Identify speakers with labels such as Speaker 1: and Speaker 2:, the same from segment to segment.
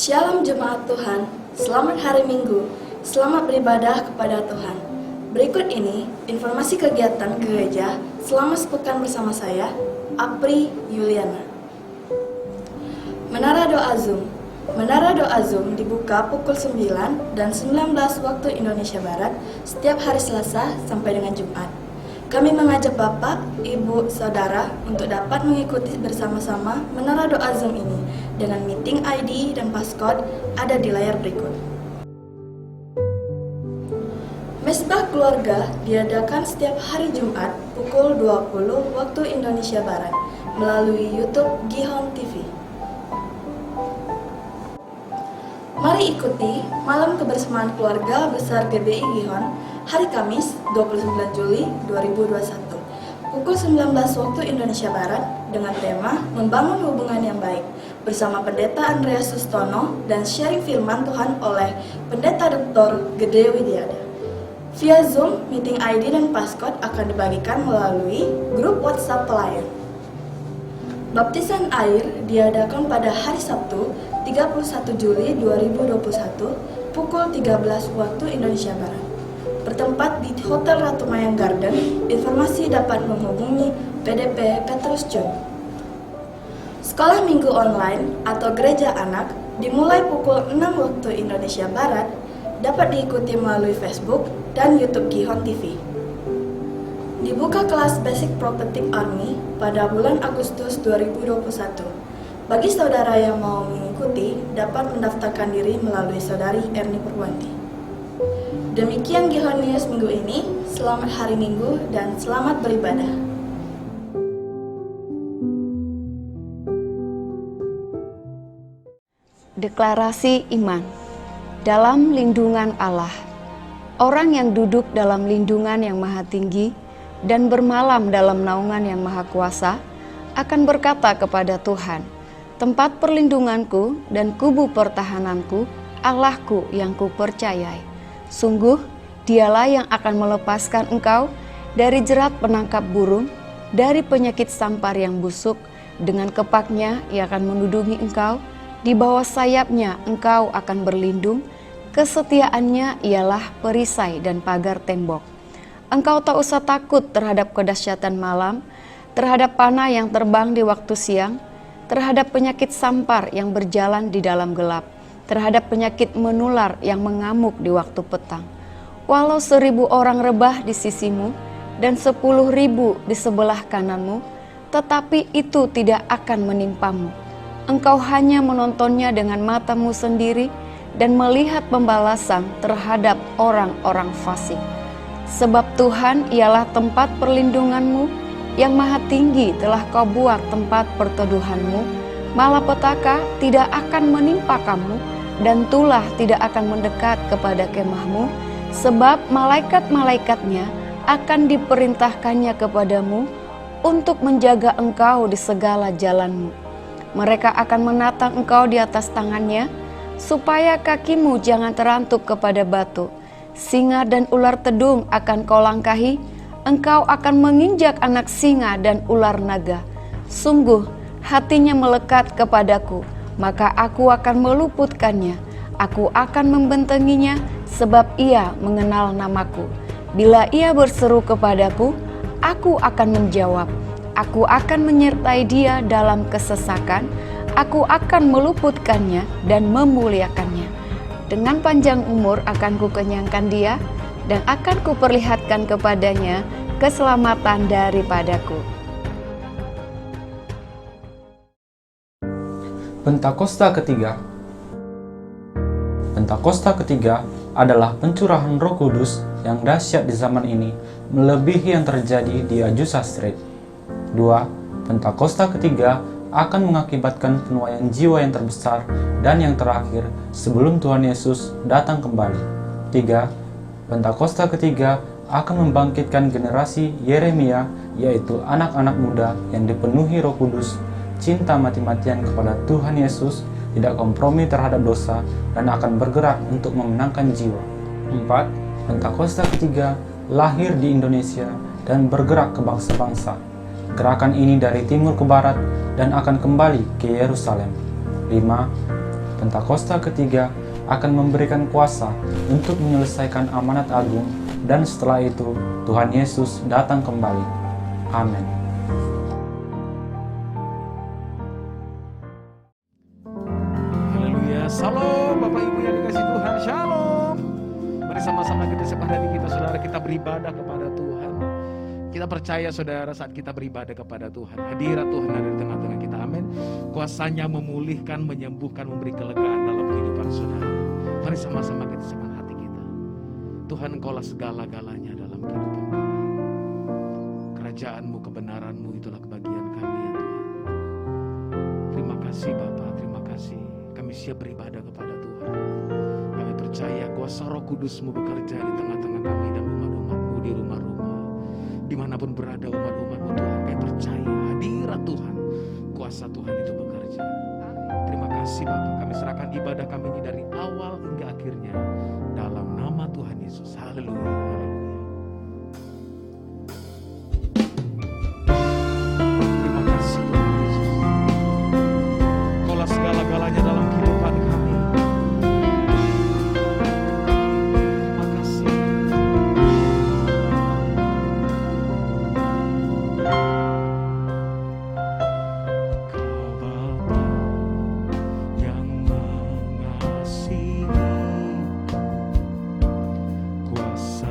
Speaker 1: Shalom Jemaat Tuhan, selamat hari Minggu, selamat beribadah kepada Tuhan. Berikut ini informasi kegiatan gereja selama sepekan bersama saya, Apri Yuliana. Menara Doa Zoom. Menara Doa Zoom dibuka pukul 9 dan 19 waktu Indonesia Barat setiap hari Selasa sampai dengan Jumat. Kami mengajak Bapak, Ibu, Saudara untuk dapat mengikuti bersama-sama Menara Doa Zoom ini dengan meeting ID dan passcode ada di layar berikut. Mesbah Keluarga diadakan setiap hari Jumat pukul 20 waktu Indonesia Barat melalui YouTube Gihon TV. Mari ikuti Malam Kebersamaan Keluarga Besar GBI Gihon hari Kamis 29 Juli 2021 pukul 19 waktu Indonesia Barat dengan tema Membangun Hubungan yang Baik bersama Pendeta Andreas Sustono dan sharing firman Tuhan oleh Pendeta Dr. Gede Widiada. Via Zoom, meeting ID dan passcode akan dibagikan melalui grup WhatsApp pelayan. Baptisan air diadakan pada hari Sabtu 31 Juli 2021 pukul 13 waktu Indonesia Barat. Bertempat di Hotel Ratu Mayang Garden, informasi dapat menghubungi PDP Petrus John. Sekolah Minggu Online atau Gereja Anak dimulai pukul 6 waktu Indonesia Barat dapat diikuti melalui Facebook dan YouTube Gihon TV. Dibuka kelas Basic Prophetic Army pada bulan Agustus 2021. Bagi saudara yang mau mengikuti, dapat mendaftarkan diri melalui saudari Erni Purwanti. Demikian Gihon News minggu ini. Selamat hari Minggu dan selamat beribadah.
Speaker 2: Deklarasi iman. Dalam lindungan Allah. Orang yang duduk dalam lindungan yang maha tinggi dan bermalam dalam naungan yang maha kuasa akan berkata kepada Tuhan, tempat perlindunganku dan kubu pertahananku, Allahku yang kupercayai. Sungguh, dialah yang akan melepaskan engkau dari jerat penangkap burung, dari penyakit sampar yang busuk. Dengan kepaknya ia akan menudungi engkau, di bawah sayapnya engkau akan berlindung. Kesetiaannya ialah perisai dan pagar tembok. Engkau tak usah takut terhadap kedahsyatan malam, terhadap panah yang terbang di waktu siang, terhadap penyakit sampar yang berjalan di dalam gelap, terhadap penyakit menular yang mengamuk di waktu petang. Walau 1000 orang rebah di sisimu dan 10.000 di sebelah kananmu, tetapi itu tidak akan menimpamu. Engkau hanya menontonnya dengan matamu sendiri dan melihat pembalasan terhadap orang-orang fasik. Sebab Tuhan ialah tempat perlindunganmu, yang maha tinggi telah kau buat tempat perteduhanmu. Malapetaka tidak akan menimpa kamu, dan tulah tidak akan mendekat kepada kemahmu, sebab malaikat-malaikatnya akan diperintahkannya kepadamu untuk menjaga engkau di segala jalanmu. Mereka akan menatang engkau di atas tangannya, supaya kakimu jangan terantuk kepada batu. Singa dan ular tedung akan kau langkahi, engkau akan menginjak anak singa dan ular naga. Sungguh, hatinya melekat kepadaku, maka aku akan meluputkannya. Aku akan membentenginya, sebab ia mengenal namaku. Bila ia berseru kepadaku, aku akan menjawab. Aku akan menyertai dia dalam kesesakan. Aku akan meluputkannya dan memuliakannya. Dengan panjang umur akan kukenyangkan dia, dan akan kuperlihatkan kepadanya keselamatan daripadaku.
Speaker 3: Pentakosta ketiga. Pentakosta ketiga adalah pencurahan Roh Kudus yang dahsyat di zaman ini, melebihi yang terjadi di Azusa Street. 2. Pentakosta ketiga akan mengakibatkan penuaian jiwa yang terbesar dan yang terakhir sebelum Tuhan Yesus datang kembali. 3. Pentakosta ketiga akan membangkitkan generasi Yeremia, yaitu anak-anak muda yang dipenuhi Roh Kudus, cinta mati-matian kepada Tuhan Yesus, tidak kompromi terhadap dosa, dan akan bergerak untuk memenangkan jiwa. 4. Pentakosta ketiga lahir di Indonesia dan bergerak ke bangsa-bangsa. Gerakan ini dari timur ke barat dan akan kembali ke Yerusalem. 5. Pentakosta ketiga akan memberikan kuasa untuk menyelesaikan amanat agung, dan setelah itu Tuhan Yesus datang kembali. Amin.
Speaker 4: Haleluya. Shalom Bapak Ibu yang dikasih Tuhan. Shalom. Mari sama-sama kita sembah hati kita, saudara, kita beribadah kepada Tuhan. Kita percaya saudara, saat kita beribadah kepada Tuhan, hadirat Tuhan ada di tengah-tengah kita. Amin. Kuasanya memulihkan, menyembuhkan, memberi kelegaan dalam kehidupan saudara. Mari sama-sama kita sembah hati kita. Tuhan, Engkaulah segala-galanya dalam kehidupan kami. Kerajaan-Mu, kebenaran-Mu itulah kebahagiaan kami ya Tuhan. Terima kasih Bapa, terima kasih. Kami siap beribadah kepada Tuhan. Kami percaya kuasa Roh Kudus-Mu bekerja di tengah-tengah kami dan umat-umat-Mu di rumah-rumah. Dimanapun berada umat-umat-Mu Tuhan, kami percaya hadirat Tuhan, kuasa Tuhan itu bekerja. Terima kasih Bapak, kami serahkan ibadah kami ini dari awal hingga akhirnya dalam nama Tuhan Yesus. Haleluya, haleluya. Terima kasih Tuhan Yesus. Kaulah segala-galanya dalam kehidupan kami. Terima kasih. Kau Bapa yang mengasihi, kuasa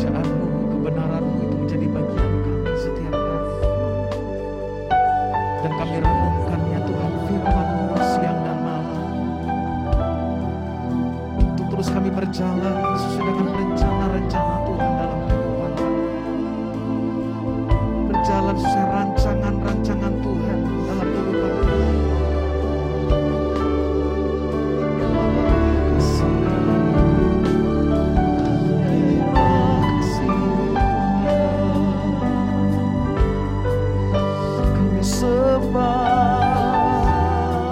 Speaker 4: kerajaan-Mu, kebenaran-Mu itu menjadi bagian kami setiap hari. Dan kami renungkannya Tuhan, firman-Mu siang dan malam. Untuk terus kami berjalan sesuai dengan rencana-rencana Tuhan dalam kehidupan kami. Berjalan sesuai rancangan-rancangan Tuhan dalam kehidupan kami. Kami sembah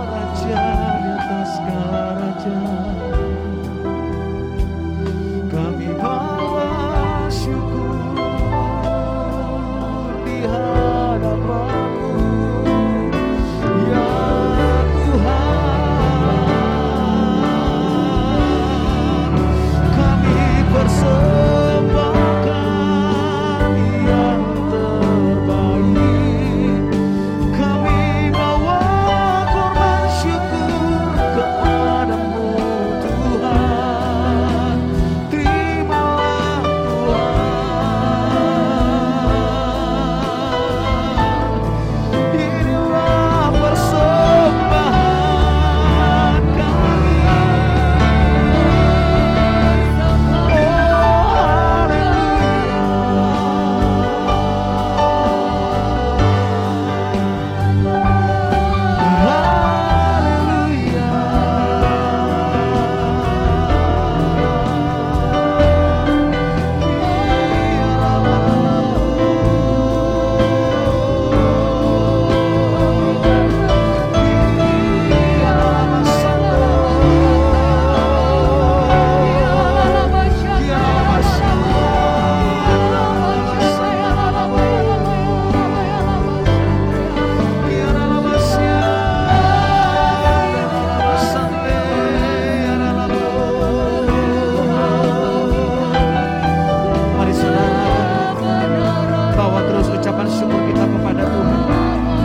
Speaker 4: Raja di atas segala raja. Kami bawa syukur di hadapan-Mu, ya Tuhan. Kami persembahkan yang terbaik. Kami bawa korban syukur kepadamu Tuhan. Terimalah Tuhan. Inilah persembahan kami. Mari saudara, bawa terus ucapan syukur kita kepada Tuhan.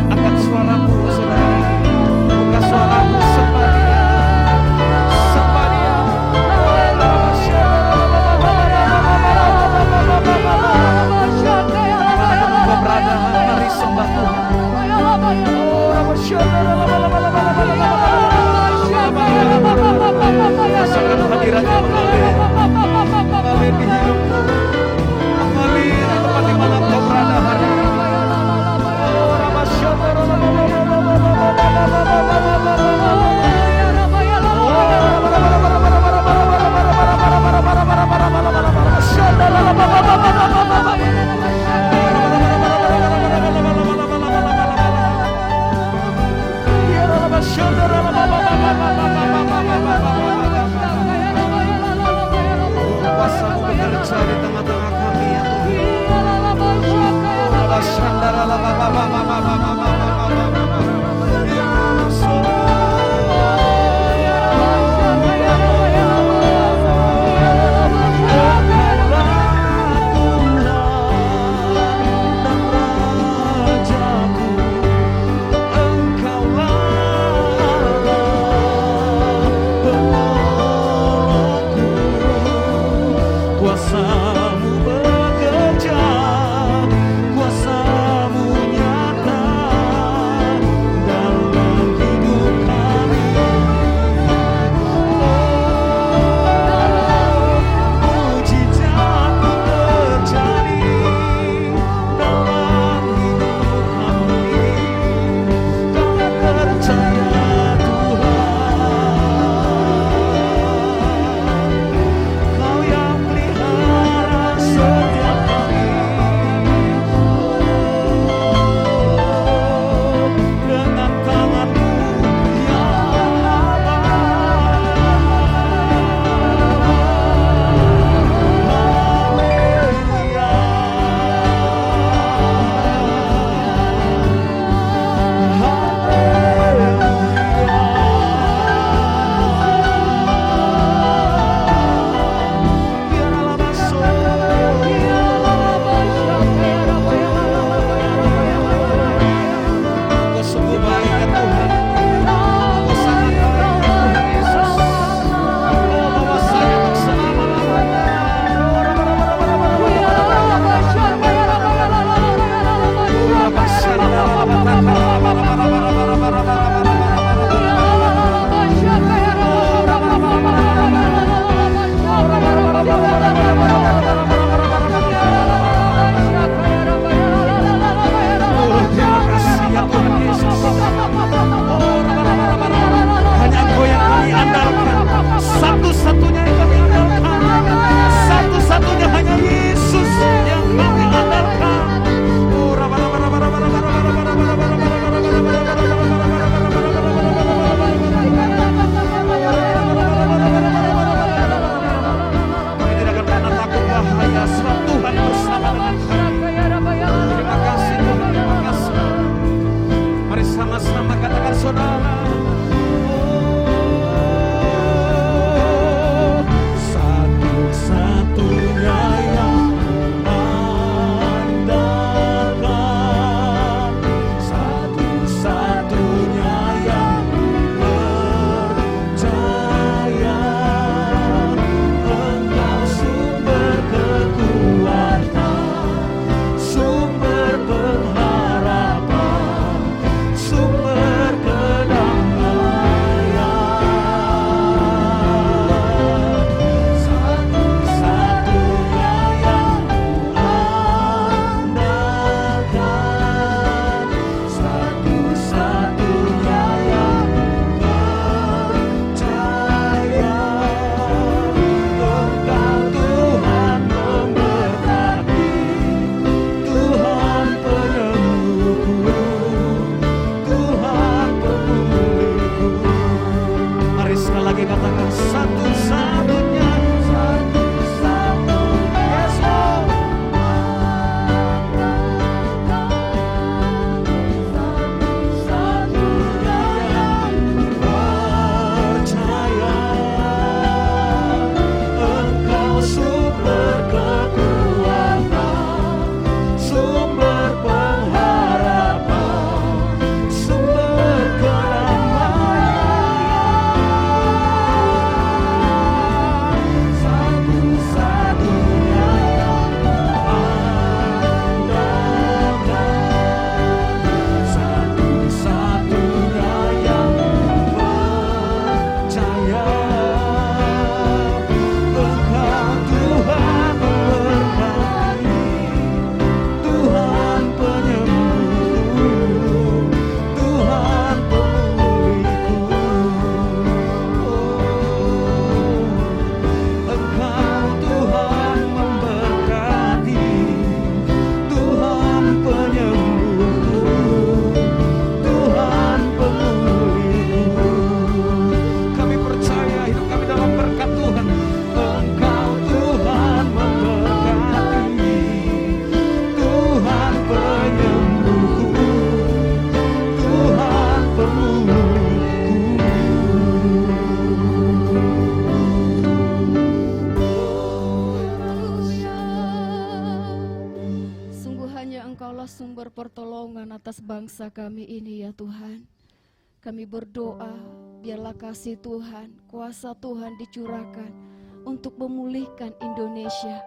Speaker 4: Angkat suaramu saudara, buka suaramu, sembah Dia, sembah Dia. Dimanapun engkau berada, mari sembah Tuhan. Rasakan hadirat-Nya mengalir di hidupmu, mengalir di tempat di mana engkau berada hari ini. Kuasa-Mu bekerja di tengah-tengah kami ya Kuasa-Mu bekerja, kuasa-Mu nyata.
Speaker 5: Engkaulah sumber pertolongan atas bangsa kami ini ya Tuhan. Kami berdoa, biarlah kasih Tuhan, kuasa Tuhan dicurahkan untuk memulihkan Indonesia.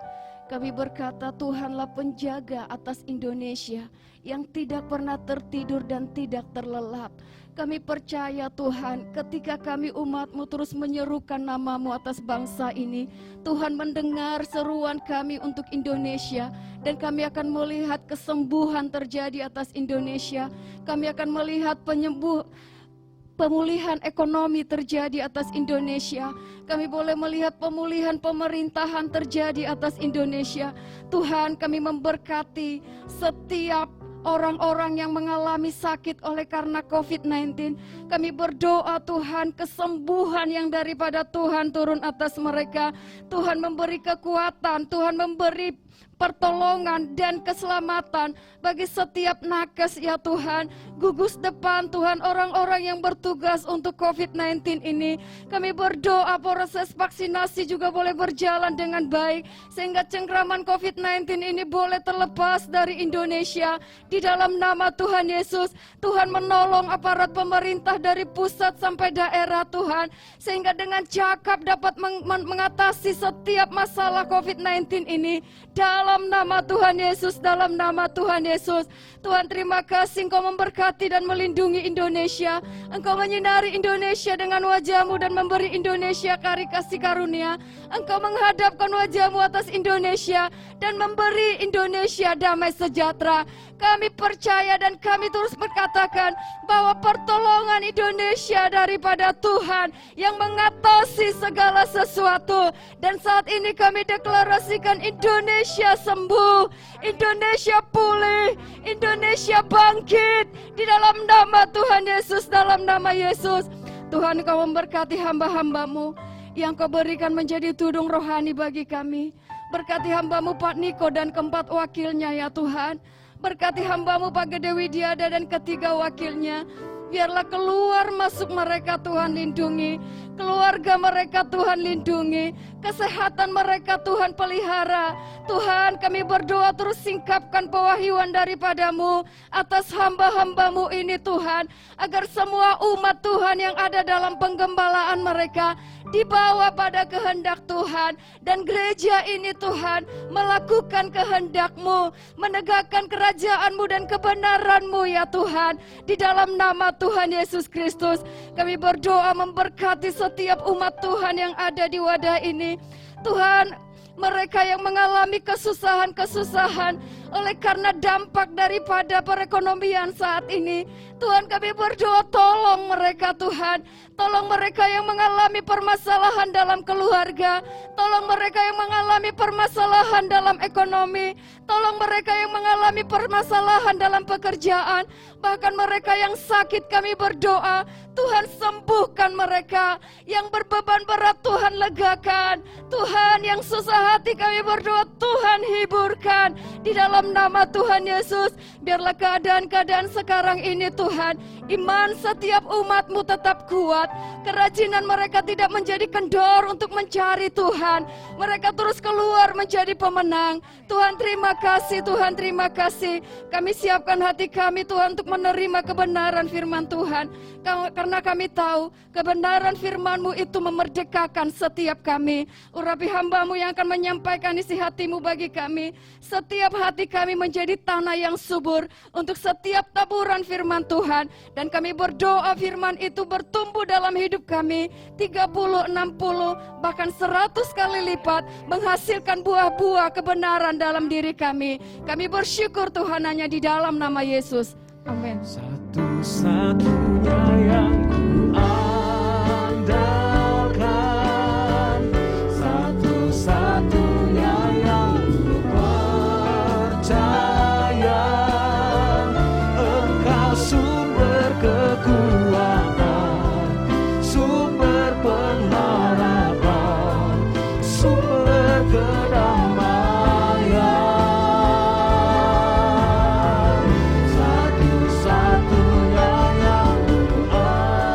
Speaker 5: Kami berkata Tuhanlah penjaga atas Indonesia yang tidak pernah tertidur dan tidak terlelap. Kami percaya Tuhan, ketika kami umat-Mu terus menyerukan nama-Mu atas bangsa ini, Tuhan mendengar seruan kami untuk Indonesia, dan kami akan melihat kesembuhan terjadi atas Indonesia. Kami akan melihat pemulihan ekonomi terjadi atas Indonesia. Kami boleh melihat pemulihan pemerintahan terjadi atas Indonesia. Tuhan, kami memberkati setiap orang-orang yang mengalami sakit oleh karena COVID-19. Kami berdoa Tuhan, kesembuhan yang daripada Tuhan turun atas mereka. Tuhan memberi kekuatan, Tuhan memberi pertolongan dan keselamatan bagi setiap nakes ya Tuhan. Gugus depan Tuhan, orang-orang yang bertugas untuk COVID-19 ini. Kami berdoa proses vaksinasi juga boleh berjalan dengan baik, sehingga cengkraman COVID-19 ini boleh terlepas dari Indonesia. Di dalam nama Tuhan Yesus, Tuhan menolong aparat pemerintah dari pusat sampai daerah Tuhan, sehingga dengan cakap dapat mengatasi setiap masalah COVID-19 ini. Dalam nama Tuhan Yesus, dalam nama Tuhan Yesus. Tuhan, terima kasih Engkau memberkati dan melindungi Indonesia. Engkau menyinari Indonesia dengan wajah-Mu dan memberi Indonesia kasih karunia. Engkau menghadapkan wajah-Mu atas Indonesia dan memberi Indonesia damai sejahtera. Kami percaya dan kami terus berkatakan bahwa pertolongan Indonesia daripada Tuhan yang mengatasi segala sesuatu. Dan saat ini kami deklarasikan Indonesia sembuh, Indonesia pulih, Indonesia bangkit di dalam nama Tuhan Yesus, dalam nama Yesus. Tuhan, Kau memberkati hamba-hamba-Mu yang Kau berikan menjadi tudung rohani bagi kami. Berkati hamba-Mu Pak Niko dan keempat wakilnya ya Tuhan. Berkati hamba-Mu Pak Gede Widiada dan ketiga wakilnya. Biarlah keluar masuk mereka Tuhan lindungi, keluarga mereka Tuhan lindungi, kesehatan mereka Tuhan pelihara. Tuhan, kami berdoa terus singkapkan pewahyuan daripada-Mu atas hamba-hamba-Mu ini Tuhan, agar semua umat Tuhan yang ada dalam penggembalaan mereka dibawa pada kehendak Tuhan, dan gereja ini Tuhan melakukan kehendak-Mu, menegakkan kerajaan-Mu dan kebenaran-Mu ya Tuhan. Di dalam nama Tuhan Yesus Kristus, kami berdoa memberkati setiap umat Tuhan yang ada di wadah ini. Tuhan, mereka yang mengalami kesusahan-kesusahan oleh karena dampak daripada perekonomian saat ini, Tuhan, kami berdoa tolong mereka Tuhan. Tolong mereka yang mengalami permasalahan dalam keluarga, tolong mereka yang mengalami permasalahan dalam ekonomi, tolong mereka yang mengalami permasalahan dalam pekerjaan, bahkan mereka yang sakit kami berdoa, Tuhan sembuhkan mereka. Yang berbeban berat Tuhan legakan. Tuhan, yang susah hati kami berdoa Tuhan hiburkan. Di dalam nama Tuhan Yesus, biarlah keadaan-keadaan sekarang ini Tuhan, iman setiap umat-Mu tetap kuat. Kerajinan mereka tidak menjadi kendor untuk mencari Tuhan. Mereka terus keluar menjadi pemenang. Tuhan, terima kasih, Tuhan, terima kasih. Kami siapkan hati kami Tuhan untuk menerima kebenaran firman Tuhan. Karena kami tahu kebenaran firman-Mu itu memerdekakan setiap kami. Urapi hamba-Mu yang akan menyampaikan isi hati-Mu bagi kami. Setiap hati kami menjadi tanah yang subur untuk setiap taburan firman Tuhan. Dan kami berdoa firman itu bertumbuh dalam hidup kami 30, 60, bahkan 100 kali lipat, menghasilkan buah-buah kebenaran dalam diri kami. Kami bersyukur Tuhan hanya di dalam nama Yesus. Amin.
Speaker 4: Satu-satunya yang ku andalkan, satu-satunya yang ku percaya, Engkau sumber kekuatan, sumber pengharapan, sumber kedamaian. Satu-satunya yang ku andalkan.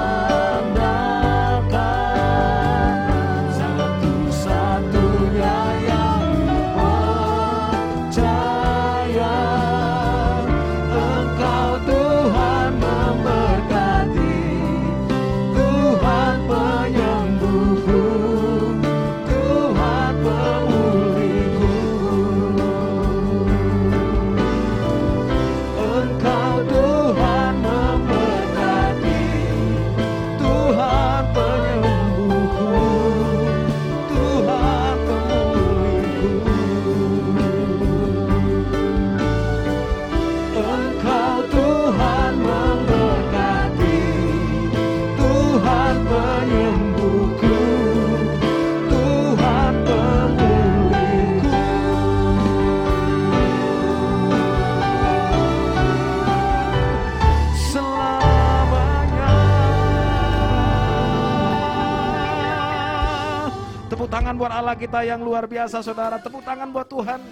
Speaker 4: buat Allah kita yang luar biasa, saudara. Tepuk tangan buat Tuhan.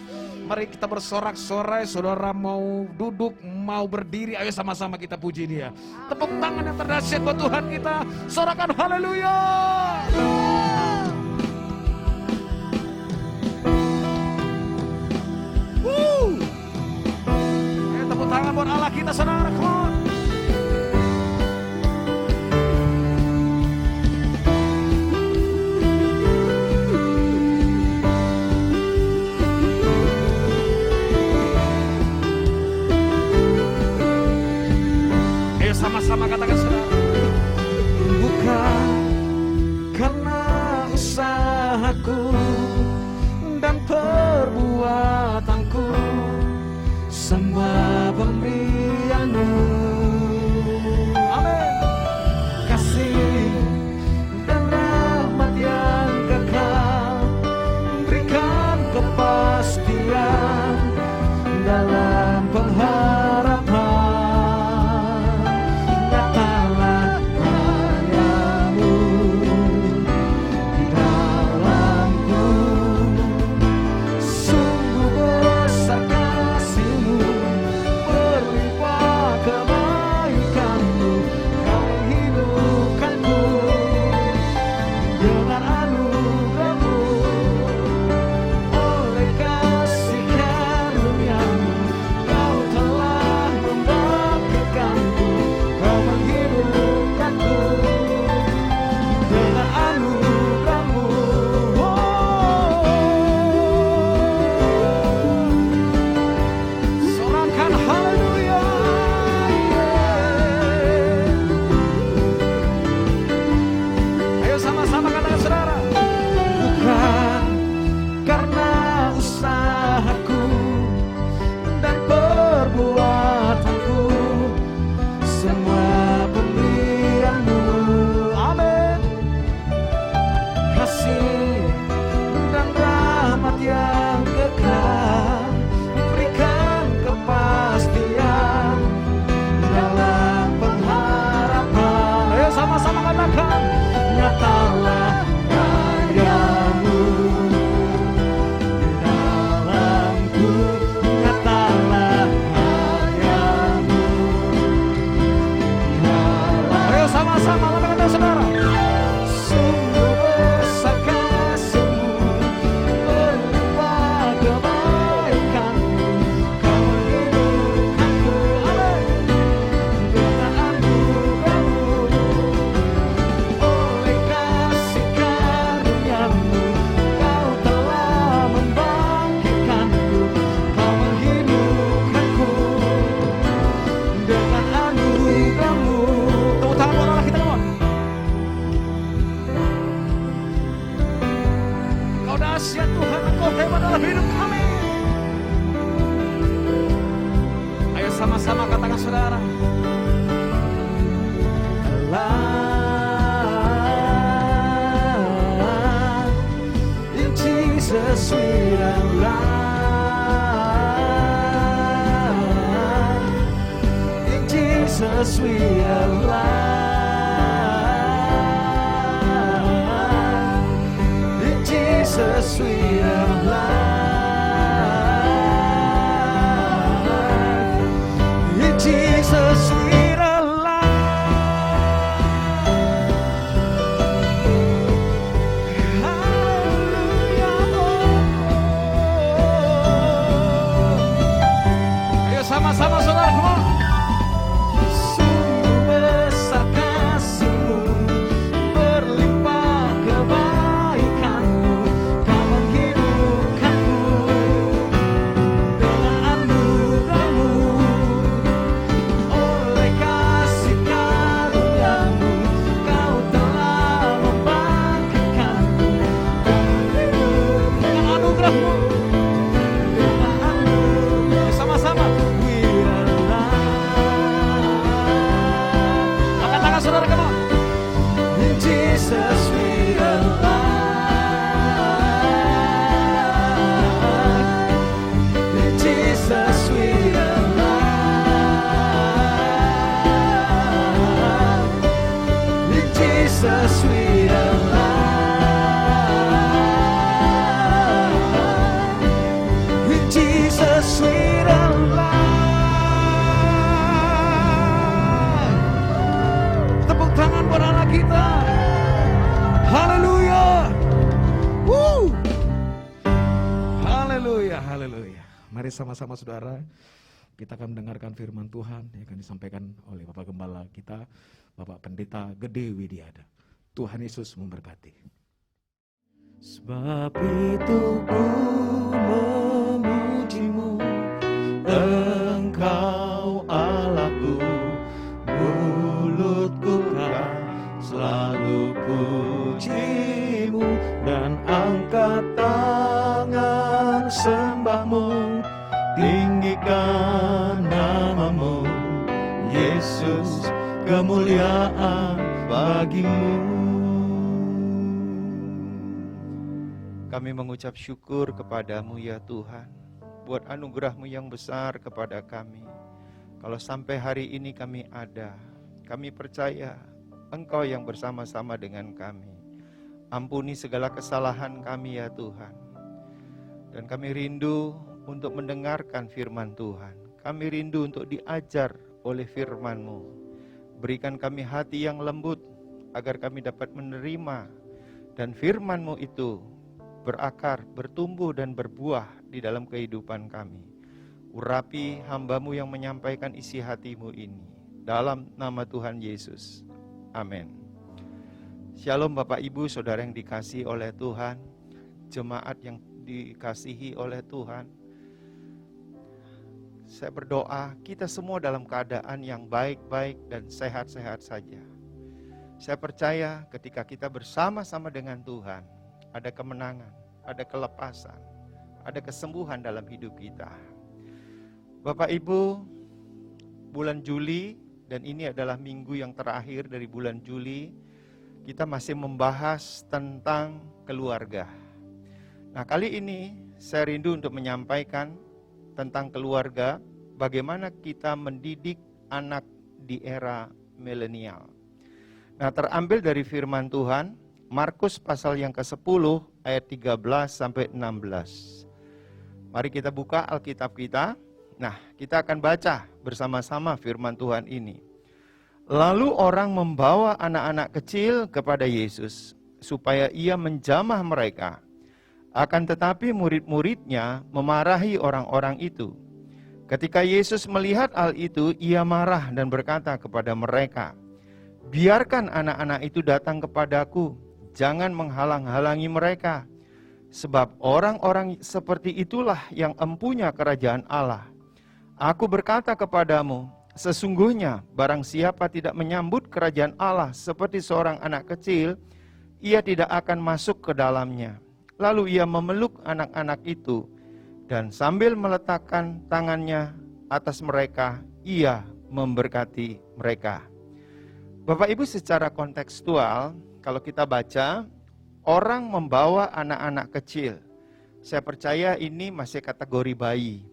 Speaker 4: Mari kita bersorak-sorai, saudara mau duduk, mau berdiri, ayo sama-sama kita puji Dia. Tepuk tangan yang terdahsyat buat Tuhan kita. Sorakan haleluya. Ayo tepuk tangan buat Allah kita, saudara. Come on. Sama-sama katakan, saudara. Bukan karena usahaku dan perbuatanku, semua pemberianmu. Amin. Kasih dan rahmat yang kekal, berikan kepastian dalam pengharapan. Sama-sama katakan, saudara. Allah, in Jesus we are alive. In Jesus we are alive. In Jesus we are alive. Jesus, we're alive. Hallelujah. Ayo sama-sama, saudara, come on. Sungguh besar kasih-Mu, berlimpah kebaikan-Mu, Kau sweet alive. Tepuk tangan buat anak kita. Haleluya. Woo. Haleluya, haleluya. Mari sama-sama saudara, kita akan mendengarkan firman Tuhan yang akan disampaikan oleh Bapak Gembala kita, Bapak Pendeta Gede Widiada. Tuhan Yesus memberkati. Sebab itu ku memujimu, Engkau Allahku, mulutku kan selalu pujimu, dan angkat tangan sembahmu, tinggikan namamu, Yesus, kemuliaan bagimu.
Speaker 6: Kami mengucap syukur kepadamu ya Tuhan, buat anugerah-Mu yang besar kepada kami. Kalau sampai hari ini kami ada, kami percaya Engkau yang bersama-sama dengan kami. Ampuni segala kesalahan kami ya Tuhan. Dan kami rindu untuk mendengarkan firman Tuhan. Kami rindu untuk diajar oleh firman-Mu. Berikan kami hati yang lembut, agar kami dapat menerima, dan firman-Mu itu berakar, bertumbuh dan berbuah di dalam kehidupan kami. Urapi hamba-Mu yang menyampaikan isi hati-Mu ini, dalam nama Tuhan Yesus. Amin. Shalom Bapak Ibu Saudara yang dikasihi oleh Tuhan, jemaat yang dikasihi oleh Tuhan. Saya berdoa kita semua dalam keadaan yang baik-baik dan sehat-sehat saja. Saya percaya ketika kita bersama-sama dengan Tuhan, ada kemenangan, ada kelepasan, ada kesembuhan dalam hidup kita. Bapak Ibu, bulan Juli, dan ini adalah minggu yang terakhir dari bulan Juli, kita masih membahas tentang keluarga. Nah, kali ini saya rindu untuk menyampaikan tentang keluarga, bagaimana kita mendidik anak di era milenial. Nah, terambil dari firman Tuhan, Markus pasal yang ke-10 ayat 13 sampai 16. Mari kita buka Alkitab kita. Nah, kita akan baca bersama-sama firman Tuhan ini. Lalu orang membawa anak-anak kecil kepada Yesus supaya ia menjamah mereka. Akan tetapi murid-muridnya memarahi orang-orang itu. Ketika Yesus melihat hal itu, ia marah dan berkata kepada mereka, "Biarkan anak-anak itu datang kepadaku. Jangan menghalang-halangi mereka, sebab orang-orang seperti itulah yang empunya kerajaan Allah. Aku berkata kepadamu, sesungguhnya barang siapa tidak menyambut kerajaan Allah seperti seorang anak kecil, ia tidak akan masuk ke dalamnya." Lalu ia memeluk anak-anak itu, dan sambil meletakkan tangannya atas mereka, ia memberkati mereka. Bapak Ibu, secara kontekstual, kalau kita baca, orang membawa anak-anak kecil. Saya percaya ini masih kategori bayi.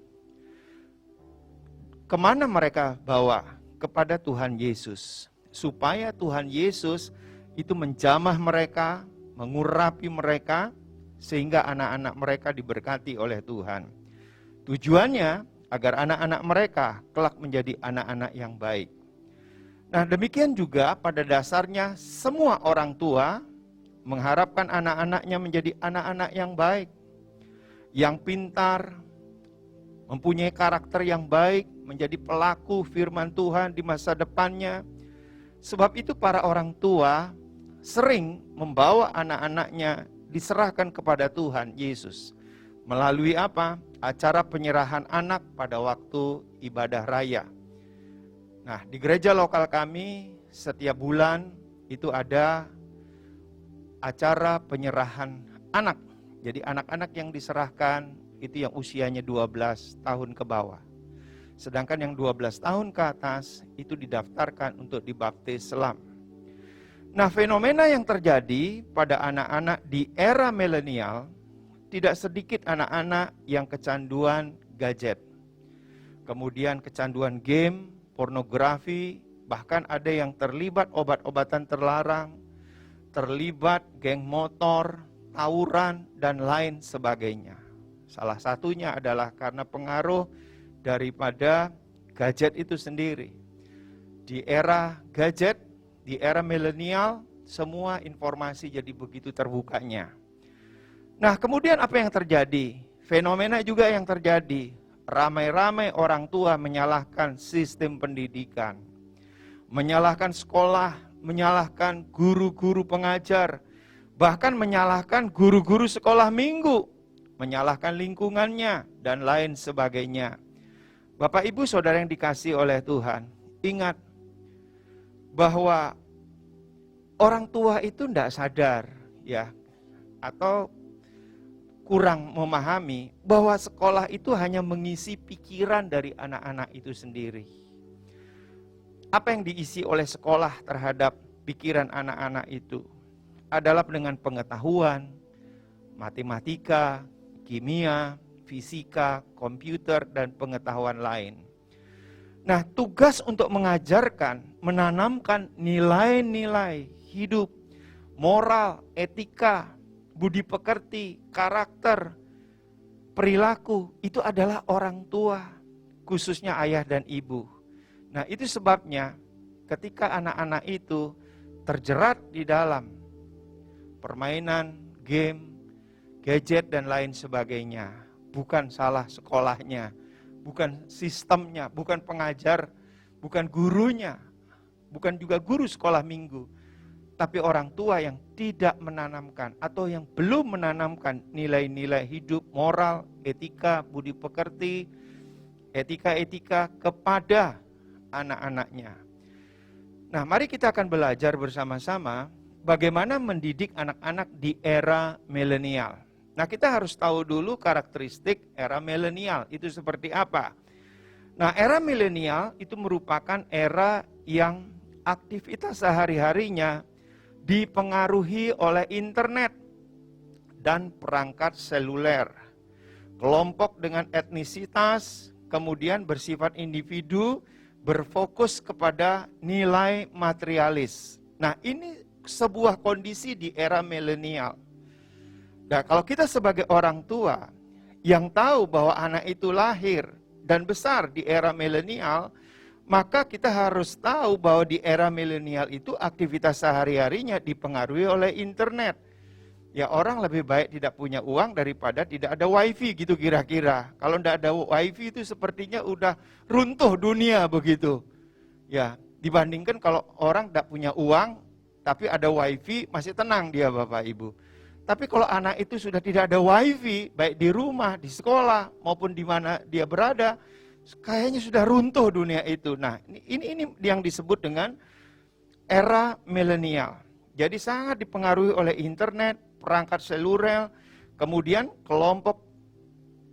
Speaker 6: Kemana mereka bawa? Kepada Tuhan Yesus. Supaya Tuhan Yesus itu menjamah mereka, mengurapi mereka, sehingga anak-anak mereka diberkati oleh Tuhan. Tujuannya agar anak-anak mereka kelak menjadi anak-anak yang baik. Nah, demikian juga pada dasarnya semua orang tua mengharapkan anak-anaknya menjadi anak-anak yang baik, yang pintar, mempunyai karakter yang baik, menjadi pelaku firman Tuhan di masa depannya. Sebab itu para orang tua sering membawa anak-anaknya diserahkan kepada Tuhan Yesus. Melalui apa? Acara penyerahan anak pada waktu ibadah raya. Nah, di gereja lokal kami setiap bulan itu ada acara penyerahan anak. Jadi anak-anak yang diserahkan itu yang usianya 12 tahun ke bawah. Sedangkan yang 12 tahun ke atas itu didaftarkan untuk dibaptis selam. Nah, fenomena yang terjadi pada anak-anak di era milenial, tidak sedikit anak-anak yang kecanduan gadget. Kemudian kecanduan game, pornografi, bahkan ada yang terlibat obat-obatan terlarang, terlibat geng motor, tawuran, dan lain sebagainya. Salah satunya adalah karena pengaruh daripada gadget itu sendiri. Di era gadget, di era milenial, semua informasi jadi begitu terbukanya. Nah, kemudian apa yang terjadi? Fenomena juga yang terjadi. Ramai-ramai orang tua menyalahkan sistem pendidikan, menyalahkan sekolah, menyalahkan guru-guru pengajar, bahkan menyalahkan guru-guru sekolah minggu, menyalahkan lingkungannya, dan lain sebagainya. Bapak, Ibu, Saudara yang dikasihi oleh Tuhan, ingat bahwa orang tua itu tidak sadar, ya, atau kurang memahami bahwa sekolah itu hanya mengisi pikiran dari anak-anak itu sendiri. Apa yang diisi oleh sekolah terhadap pikiran anak-anak itu adalah dengan pengetahuan, matematika, kimia, fisika, komputer, dan pengetahuan lain. Nah, tugas untuk mengajarkan, menanamkan nilai-nilai hidup, moral, etika, budi pekerti, karakter, perilaku, itu adalah orang tua, khususnya ayah dan ibu. Nah, itu sebabnya ketika anak-anak itu terjerat di dalam permainan, game, gadget, dan lain sebagainya, bukan salah sekolahnya, bukan sistemnya, bukan pengajar, bukan gurunya, bukan juga guru sekolah minggu, tapi orang tua yang tidak menanamkan atau yang belum menanamkan nilai-nilai hidup, moral, etika, budi pekerti, etika-etika kepada anak-anaknya. Nah, mari kita akan belajar bersama-sama bagaimana mendidik anak-anak di era milenial. Nah, kita harus tahu dulu karakteristik era milenial itu seperti apa. Nah, era milenial itu merupakan era yang aktivitas sehari-harinya dipengaruhi oleh internet dan perangkat seluler. Kelompok dengan etnisitas, kemudian bersifat individu, berfokus kepada nilai materialis. Nah, ini sebuah kondisi di era milenial. Nah, kalau kita sebagai orang tua yang tahu bahwa anak itu lahir dan besar di era milenial, maka kita harus tahu bahwa di era milenial itu aktivitas sehari-harinya dipengaruhi oleh internet. Ya, orang lebih baik tidak punya uang daripada tidak ada wifi gitu kira-kira. Kalau tidak ada wifi itu sepertinya udah runtuh dunia begitu. Ya, dibandingkan kalau orang tidak punya uang tapi ada wifi masih tenang dia Bapak Ibu. Tapi kalau anak itu sudah tidak ada wifi, baik di rumah, di sekolah maupun di mana dia berada, kayaknya sudah runtuh dunia itu. Nah, ini yang disebut dengan era milenial. Jadi sangat dipengaruhi oleh internet, perangkat seluler, kemudian kelompok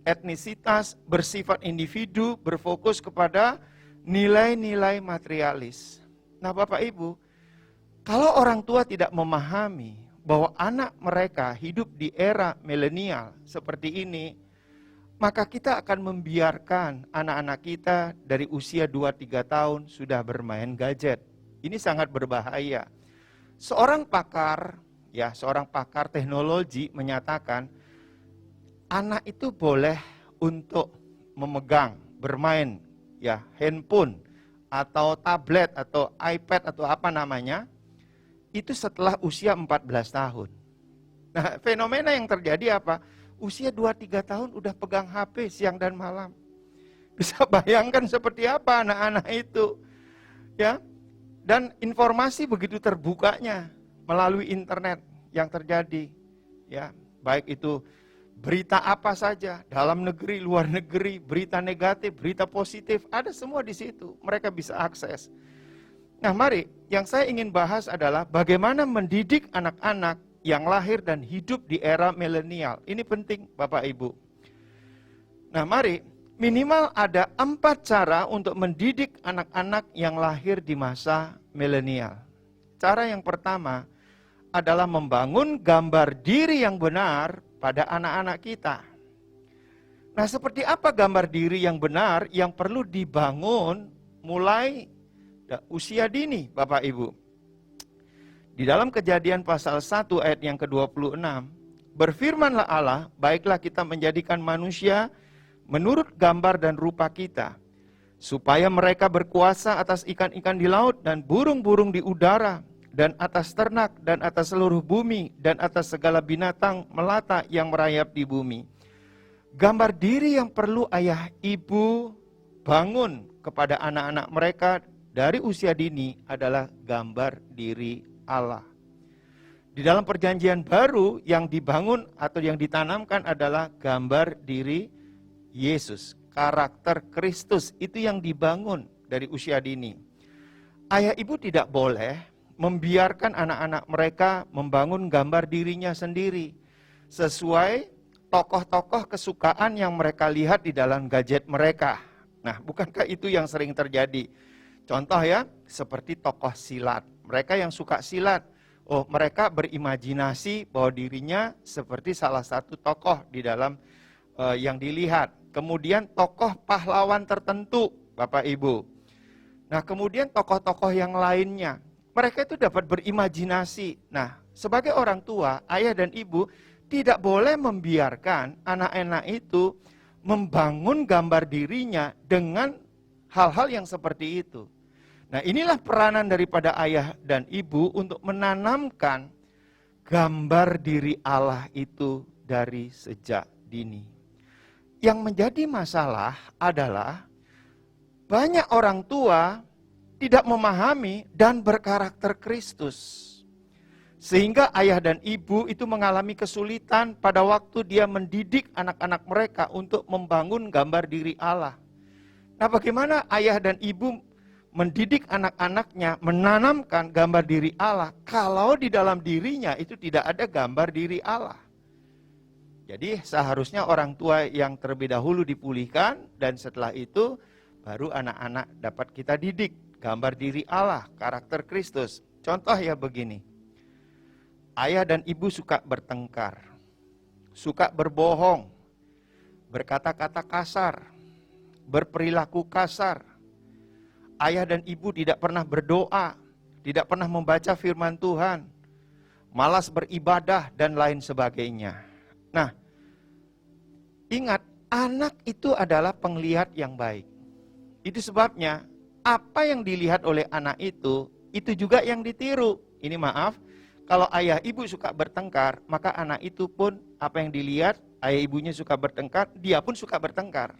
Speaker 6: etnisitas, bersifat individu, berfokus kepada nilai-nilai materialis. Nah, Bapak Ibu, kalau orang tua tidak memahami bahwa anak mereka hidup di era milenial seperti ini, maka kita akan membiarkan anak-anak kita dari usia 2-3 tahun sudah bermain gadget. Ini sangat berbahaya. Seorang pakar teknologi menyatakan anak itu boleh untuk memegang, bermain handphone atau tablet atau iPad atau apa namanya, itu setelah usia 14 tahun. Nah, fenomena yang terjadi apa? Usia 2-3 tahun udah pegang HP siang dan malam. Bisa bayangkan seperti apa anak-anak itu. Ya. Dan informasi begitu terbukanya melalui internet yang terjadi. Ya, baik itu berita apa saja, dalam negeri, luar negeri, berita negatif, berita positif, ada semua di situ. Mereka bisa akses. Nah, mari yang saya ingin bahas adalah bagaimana mendidik anak-anak yang lahir dan hidup di era milenial. Ini penting Bapak Ibu. Nah, mari minimal ada 4 cara untuk mendidik anak-anak yang lahir di masa milenial. Cara yang pertama adalah membangun gambar diri yang benar pada anak-anak kita. Nah, seperti apa gambar diri yang benar yang perlu dibangun mulai usia dini Bapak Ibu? Di dalam Kejadian pasal 1 ayat yang ke-26, Berfirmanlah Allah, baiklah kita menjadikan manusia menurut gambar dan rupa kita, supaya mereka berkuasa atas ikan-ikan di laut dan burung-burung di udara, dan atas ternak, dan atas seluruh bumi, dan atas segala binatang melata yang merayap di bumi. Gambar diri yang perlu ayah ibu bangun kepada anak-anak mereka dari usia dini adalah gambar diri Allah. Di dalam perjanjian baru yang dibangun atau yang ditanamkan adalah gambar diri Yesus. Karakter Kristus itu yang dibangun dari usia dini. Ayah ibu tidak boleh membiarkan anak-anak mereka membangun gambar dirinya sendiri sesuai tokoh-tokoh kesukaan yang mereka lihat di dalam gadget mereka. Nah, bukankah itu yang sering terjadi? Contoh ya, seperti tokoh silat. Mereka yang suka silat, mereka berimajinasi bahwa dirinya seperti salah satu tokoh di dalam yang dilihat. Kemudian tokoh pahlawan tertentu, Bapak Ibu. Nah, kemudian tokoh-tokoh yang lainnya. Mereka itu dapat berimajinasi. Nah, sebagai orang tua, ayah dan ibu tidak boleh membiarkan anak-anak itu membangun gambar dirinya dengan hal-hal yang seperti itu. Nah, inilah peranan daripada ayah dan ibu untuk menanamkan gambar diri Allah itu dari sejak dini. Yang menjadi masalah adalah banyak orang tua tidak memahami dan berkarakter Kristus. Sehingga ayah dan ibu itu mengalami kesulitan pada waktu dia mendidik anak-anak mereka untuk membangun gambar diri Allah. Nah, bagaimana ayah dan ibu mendidik anak-anaknya menanamkan gambar diri Allah kalau di dalam dirinya itu tidak ada gambar diri Allah? Jadi seharusnya orang tua yang terlebih dahulu dipulihkan dan setelah itu baru anak-anak dapat kita didik gambar diri Allah, karakter Kristus. Contoh ya begini. Ayah dan ibu suka bertengkar, suka berbohong, berkata-kata kasar, berperilaku kasar. Ayah dan ibu tidak pernah berdoa, tidak pernah membaca firman Tuhan, malas beribadah dan lain sebagainya. Nah, ingat, anak itu adalah penglihat yang baik. Itu sebabnya apa yang dilihat oleh anak itu juga yang ditiru. Ini maaf, kalau ayah ibu suka bertengkar, maka anak itu pun apa yang dilihat, ayah ibunya suka bertengkar, dia pun suka bertengkar.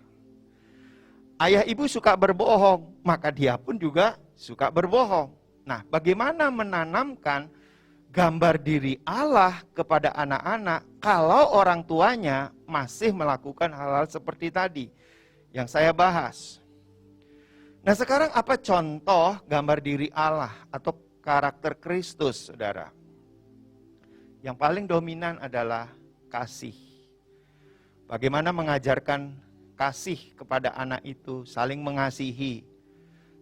Speaker 6: Ayah ibu suka berbohong, maka dia pun juga suka berbohong. Nah, bagaimana menanamkan gambar diri Allah kepada anak-anak kalau orang tuanya masih melakukan hal-hal seperti tadi yang saya bahas. Nah, sekarang apa contoh gambar diri Allah atau karakter Kristus, saudara? Yang paling dominan adalah kasih. Bagaimana mengajarkan kasih kepada anak itu, saling mengasihi.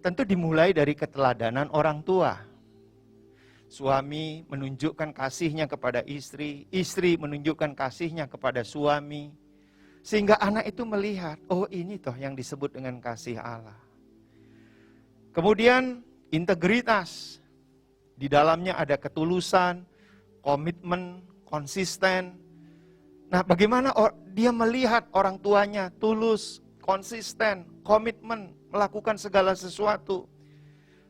Speaker 6: Tentu dimulai dari keteladanan orang tua. Suami menunjukkan kasihnya kepada istri, istri menunjukkan kasihnya kepada suami. Sehingga anak itu melihat, oh ini toh yang disebut dengan kasih Allah. Kemudian integritas. Di dalamnya ada ketulusan, komitmen, konsisten. Nah, bagaimana dia melihat orang tuanya tulus, konsisten, komitmen, melakukan segala sesuatu.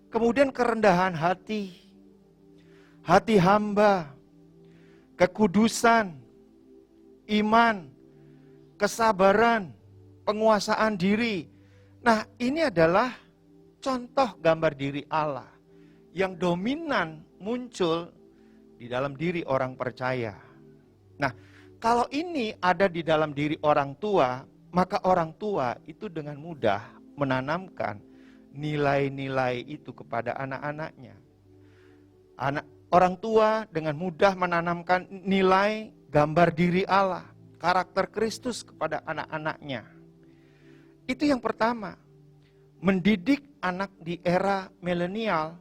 Speaker 6: Kemudian kerendahan hati, hati hamba, kekudusan, iman, kesabaran, penguasaan diri. Nah, ini adalah contoh gambar diri Allah yang dominan muncul di dalam diri orang percaya. Nah, kalau ini ada di dalam diri orang tua, maka orang tua itu dengan mudah menanamkan nilai-nilai itu kepada anak-anaknya. Orang tua dengan mudah menanamkan nilai gambar diri Allah, karakter Kristus kepada anak-anaknya. Itu yang pertama. Mendidik anak di era milenial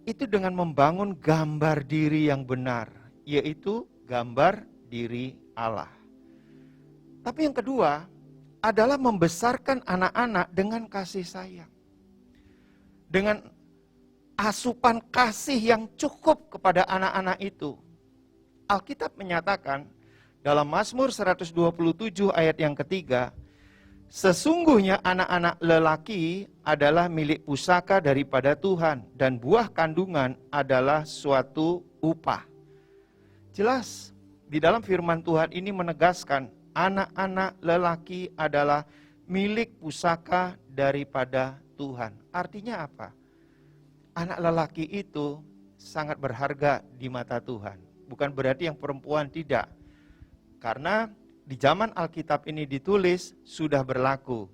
Speaker 6: itu dengan membangun gambar diri yang benar, yaitu gambar diri Allah. Tapi yang kedua adalah membesarkan anak-anak dengan kasih sayang. Dengan asupan kasih yang cukup kepada anak-anak itu. Alkitab menyatakan dalam Mazmur 127 ayat yang ketiga, sesungguhnya anak-anak lelaki adalah milik pusaka daripada Tuhan, dan buah kandungan adalah suatu upah. Jelas, di dalam firman Tuhan ini menegaskan, anak-anak lelaki adalah milik pusaka daripada Tuhan. Artinya apa? Anak lelaki itu sangat berharga di mata Tuhan. Bukan berarti yang perempuan tidak. Karena di zaman Alkitab ini ditulis sudah berlaku.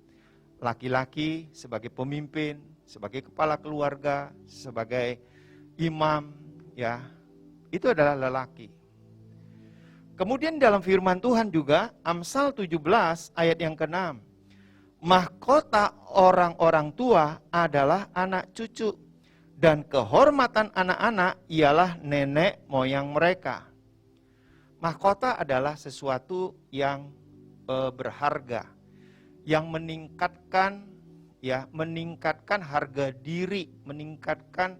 Speaker 6: Laki-laki sebagai pemimpin, sebagai kepala keluarga, sebagai imam, ya, itu adalah lelaki. Kemudian dalam firman Tuhan juga, Amsal 17 ayat yang ke-6. Mahkota orang-orang tua adalah anak cucu, dan kehormatan anak-anak ialah nenek moyang mereka. Mahkota adalah sesuatu yang berharga, yang meningkatkan harga diri, meningkatkan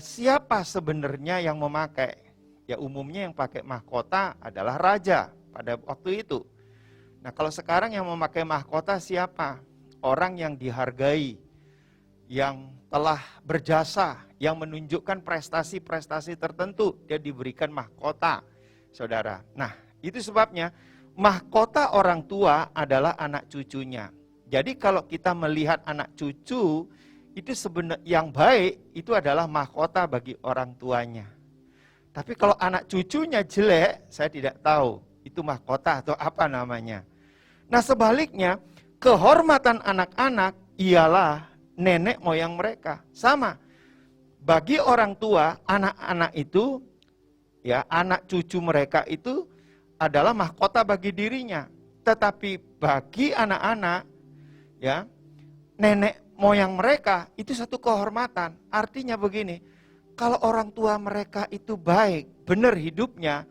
Speaker 6: siapa sebenarnya yang memakai. Ya umumnya yang pakai mahkota adalah raja pada waktu itu. Nah kalau sekarang yang memakai mahkota siapa? Orang yang dihargai, yang telah berjasa, yang menunjukkan prestasi-prestasi tertentu, dia diberikan mahkota. Saudara, nah itu sebabnya mahkota orang tua adalah anak cucunya. Jadi kalau kita melihat anak cucu, itu sebenarnya yang baik itu adalah mahkota bagi orang tuanya. Tapi kalau anak cucunya jelek, saya tidak tahu itu mahkota atau apa namanya. Nah sebaliknya, kehormatan anak-anak ialah nenek moyang mereka. Sama, bagi orang tua, anak-anak itu, ya anak cucu mereka itu adalah mahkota bagi dirinya. Tetapi bagi anak-anak, ya nenek moyang mereka itu satu kehormatan. Artinya begini, kalau orang tua mereka itu baik, benar hidupnya,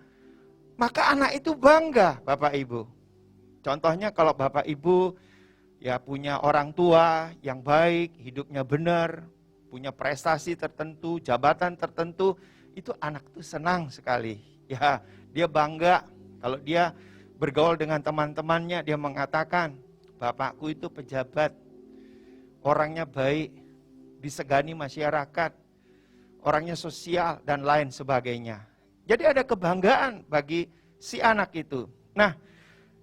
Speaker 6: maka anak itu bangga, Bapak Ibu. Contohnya kalau Bapak Ibu ya punya orang tua yang baik, hidupnya benar, punya prestasi tertentu, jabatan tertentu, itu anak itu senang sekali. Ya, dia bangga kalau dia bergaul dengan teman-temannya, dia mengatakan, bapakku itu pejabat, orangnya baik, disegani masyarakat, orangnya sosial, dan lain sebagainya. Jadi ada kebanggaan bagi si anak itu. Nah,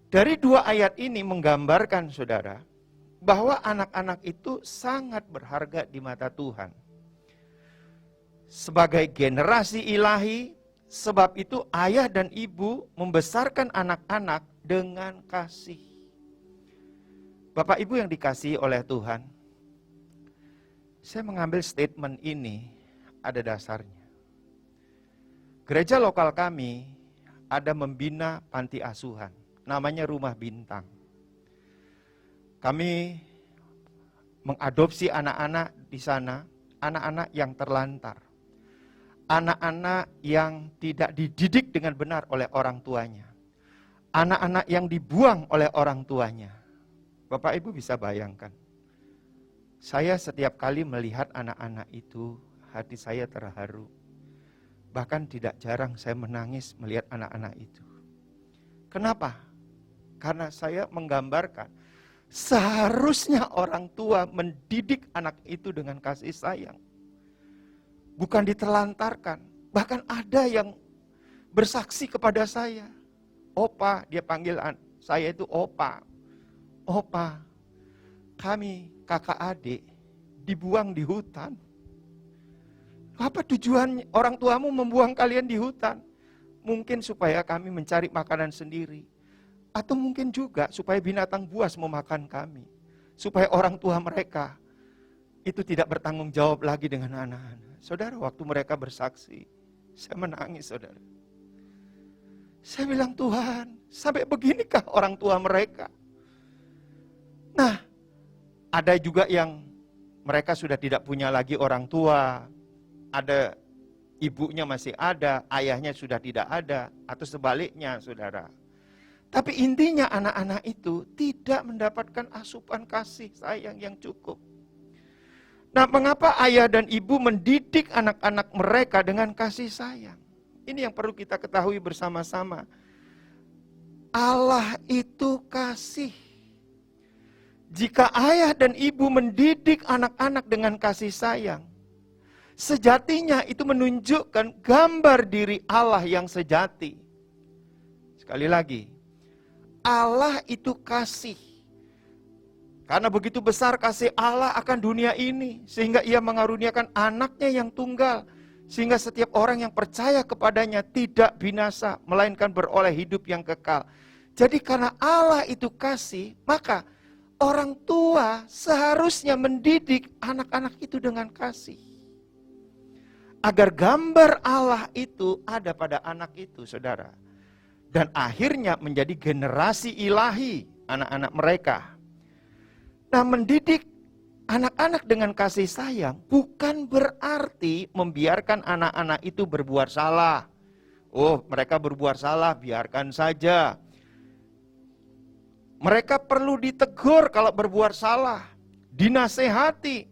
Speaker 6: dari dua ayat ini menggambarkan, saudara, bahwa anak-anak itu sangat berharga di mata Tuhan. Sebagai generasi ilahi, sebab itu ayah dan ibu membesarkan anak-anak dengan kasih. Bapak Ibu yang dikasihi oleh Tuhan, saya mengambil statement ini ada dasarnya. Gereja lokal kami ada membina panti asuhan, namanya Rumah Bintang. Kami mengadopsi anak-anak di sana, anak-anak yang terlantar. Anak-anak yang tidak dididik dengan benar oleh orang tuanya. Anak-anak yang dibuang oleh orang tuanya. Bapak Ibu bisa bayangkan. Saya setiap kali melihat anak-anak itu, hati saya terharu. Bahkan tidak jarang saya menangis melihat anak-anak itu. Kenapa? Karena saya menggambarkan, seharusnya orang tua mendidik anak itu dengan kasih sayang. Bukan diterlantarkan. Bahkan ada yang bersaksi kepada saya. Opa, dia panggil saya itu Opa. Opa, kami kakak adik dibuang di hutan. Apa tujuan orang tuamu membuang kalian di hutan? Mungkin supaya kami mencari makanan sendiri. Atau mungkin juga supaya binatang buas memakan kami. Supaya orang tua mereka itu tidak bertanggung jawab lagi dengan anak-anak. Saudara, waktu mereka bersaksi, saya menangis, saudara. Saya bilang, Tuhan, sampai beginikah orang tua mereka? Nah, ada juga yang mereka sudah tidak punya lagi orang tua. Ada ibunya masih ada, ayahnya sudah tidak ada, atau sebaliknya, saudara. Tapi intinya anak-anak itu tidak mendapatkan asupan kasih sayang yang cukup. Nah, mengapa ayah dan ibu mendidik anak-anak mereka dengan kasih sayang? Ini yang perlu kita ketahui bersama-sama. Allah itu kasih. Jika ayah dan ibu mendidik anak-anak dengan kasih sayang, sejatinya itu menunjukkan gambar diri Allah yang sejati. Sekali lagi, Allah itu kasih. Karena begitu besar kasih Allah akan dunia ini, sehingga ia mengaruniakan anaknya yang tunggal, sehingga setiap orang yang percaya kepadanya tidak binasa, melainkan beroleh hidup yang kekal. Jadi karena Allah itu kasih, maka orang tua seharusnya mendidik anak-anak itu dengan kasih. Agar gambar Allah itu ada pada anak itu, saudara. Dan akhirnya menjadi generasi ilahi anak-anak mereka. Nah, mendidik anak-anak dengan kasih sayang bukan berarti membiarkan anak-anak itu berbuat salah. Oh, mereka berbuat salah, biarkan saja. Mereka perlu ditegur kalau berbuat salah, dinasehati,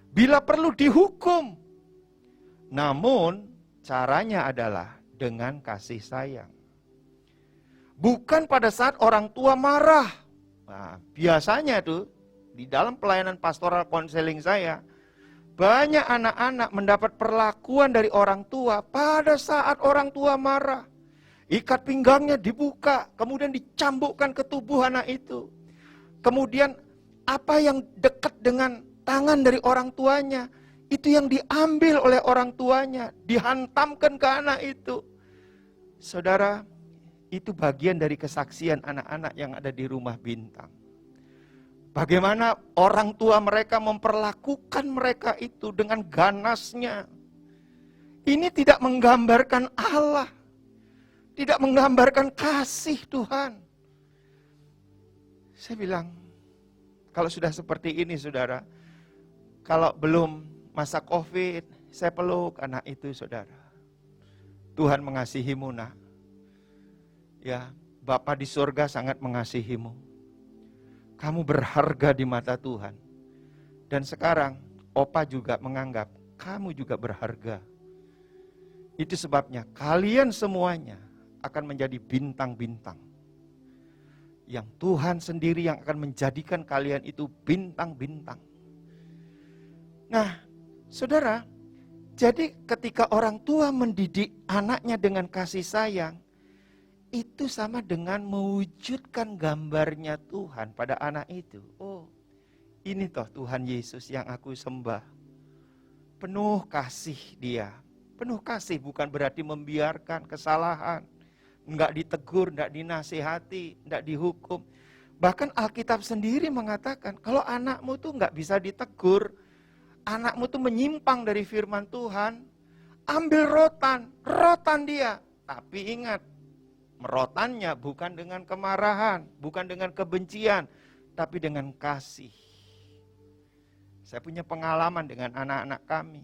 Speaker 6: bila perlu dihukum. Namun, caranya adalah dengan kasih sayang. Bukan pada saat orang tua marah. Nah, biasanya tuh, di dalam pelayanan pastoral konseling saya, banyak anak-anak mendapat perlakuan dari orang tua pada saat orang tua marah. Ikat pinggangnya dibuka, kemudian dicambukkan ke tubuh anak itu. Kemudian apa yang dekat dengan tangan dari orang tuanya, itu yang diambil oleh orang tuanya, dihantamkan ke anak itu. Saudara, itu bagian dari kesaksian anak-anak yang ada di Rumah Bintang. Bagaimana orang tua mereka memperlakukan mereka itu dengan ganasnya. Ini tidak menggambarkan Allah. Tidak menggambarkan kasih Tuhan. Saya bilang, kalau sudah seperti ini saudara, kalau belum masa COVID, saya peluk anak itu saudara. Tuhan mengasihimu nak. Ya, Bapa di surga sangat mengasihimu. Kamu berharga di mata Tuhan. Dan sekarang, Opa juga menganggap kamu juga berharga. Itu sebabnya kalian semuanya akan menjadi bintang-bintang. Yang Tuhan sendiri yang akan menjadikan kalian itu bintang-bintang. Nah, saudara, jadi ketika orang tua mendidik anaknya dengan kasih sayang, itu sama dengan mewujudkan gambarnya Tuhan pada anak itu. Oh, ini toh Tuhan Yesus yang aku sembah. Penuh kasih dia. Penuh kasih bukan berarti membiarkan kesalahan. Enggak ditegur, enggak dinasihati, enggak dihukum. Bahkan Alkitab sendiri mengatakan, kalau anakmu tuh enggak bisa ditegur, anakmu tuh menyimpang dari firman Tuhan, ambil rotan dia. Tapi ingat, merotannya bukan dengan kemarahan, bukan dengan kebencian, tapi dengan kasih. Saya punya pengalaman dengan anak-anak kami.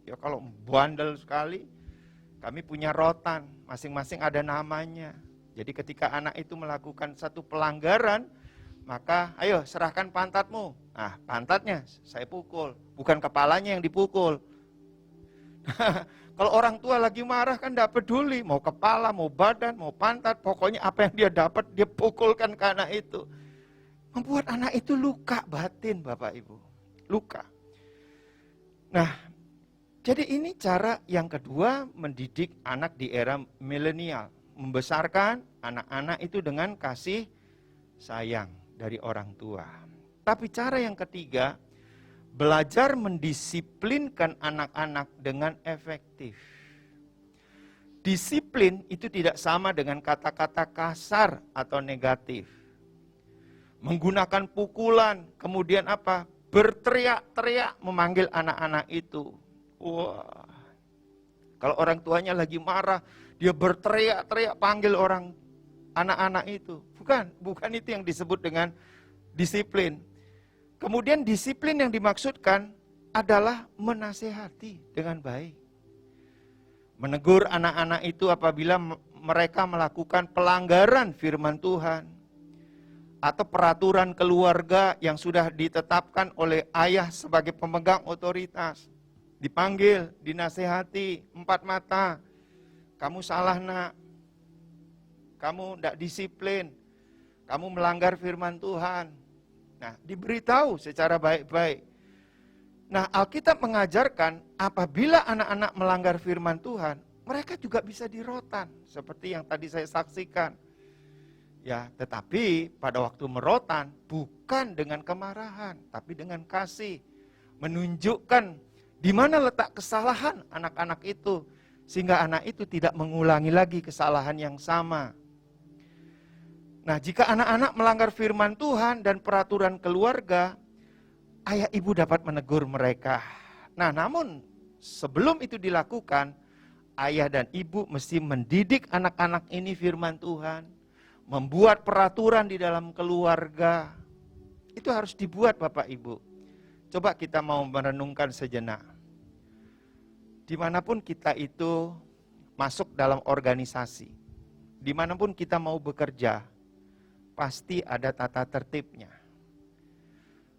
Speaker 6: Ya kalau bandel sekali, kami punya rotan, masing-masing ada namanya. Jadi ketika anak itu melakukan satu pelanggaran, maka ayo serahkan pantatmu. Nah, pantatnya saya pukul, bukan kepalanya yang dipukul. Kalau orang tua lagi marah kan tidak peduli, mau kepala, mau badan, mau pantat, pokoknya apa yang dia dapat dia pukulkan ke anak itu. Membuat anak itu luka batin Bapak Ibu, luka. Nah, jadi ini cara yang kedua mendidik anak di era milenial. Membesarkan anak-anak itu dengan kasih sayang dari orang tua. Tapi cara yang ketiga, belajar mendisiplinkan anak-anak dengan efektif. Disiplin itu tidak sama dengan kata-kata kasar atau negatif. Menggunakan pukulan, kemudian apa? Berteriak-teriak memanggil anak-anak itu. Wah, kalau orang tuanya lagi marah, dia berteriak-teriak panggil orang anak-anak itu. Bukan itu yang disebut dengan disiplin. Kemudian disiplin yang dimaksudkan adalah menasehati dengan baik. Menegur anak-anak itu apabila mereka melakukan pelanggaran firman Tuhan. Atau peraturan keluarga yang sudah ditetapkan oleh ayah sebagai pemegang otoritas. Dipanggil, dinasehati, 4 mata. kamu salah nak, kamu tidak disiplin, kamu melanggar firman Tuhan. Nah, diberitahu secara baik-baik. Nah, Alkitab mengajarkan apabila anak-anak melanggar firman Tuhan, mereka juga bisa dirotan, seperti yang tadi saya saksikan. Ya, tetapi pada waktu merotan bukan dengan kemarahan, tapi dengan kasih. Menunjukkan di mana letak kesalahan anak-anak itu, sehingga anak itu tidak mengulangi lagi kesalahan yang sama. Nah, jika anak-anak melanggar firman Tuhan dan peraturan keluarga, ayah ibu dapat menegur mereka. Nah, namun sebelum itu dilakukan, ayah dan ibu mesti mendidik anak-anak ini firman Tuhan, membuat peraturan di dalam keluarga. Itu harus dibuat Bapak Ibu. Coba kita mau merenungkan sejenak. Dimanapun kita itu masuk dalam organisasi, dimanapun kita mau bekerja, pasti ada tata tertibnya.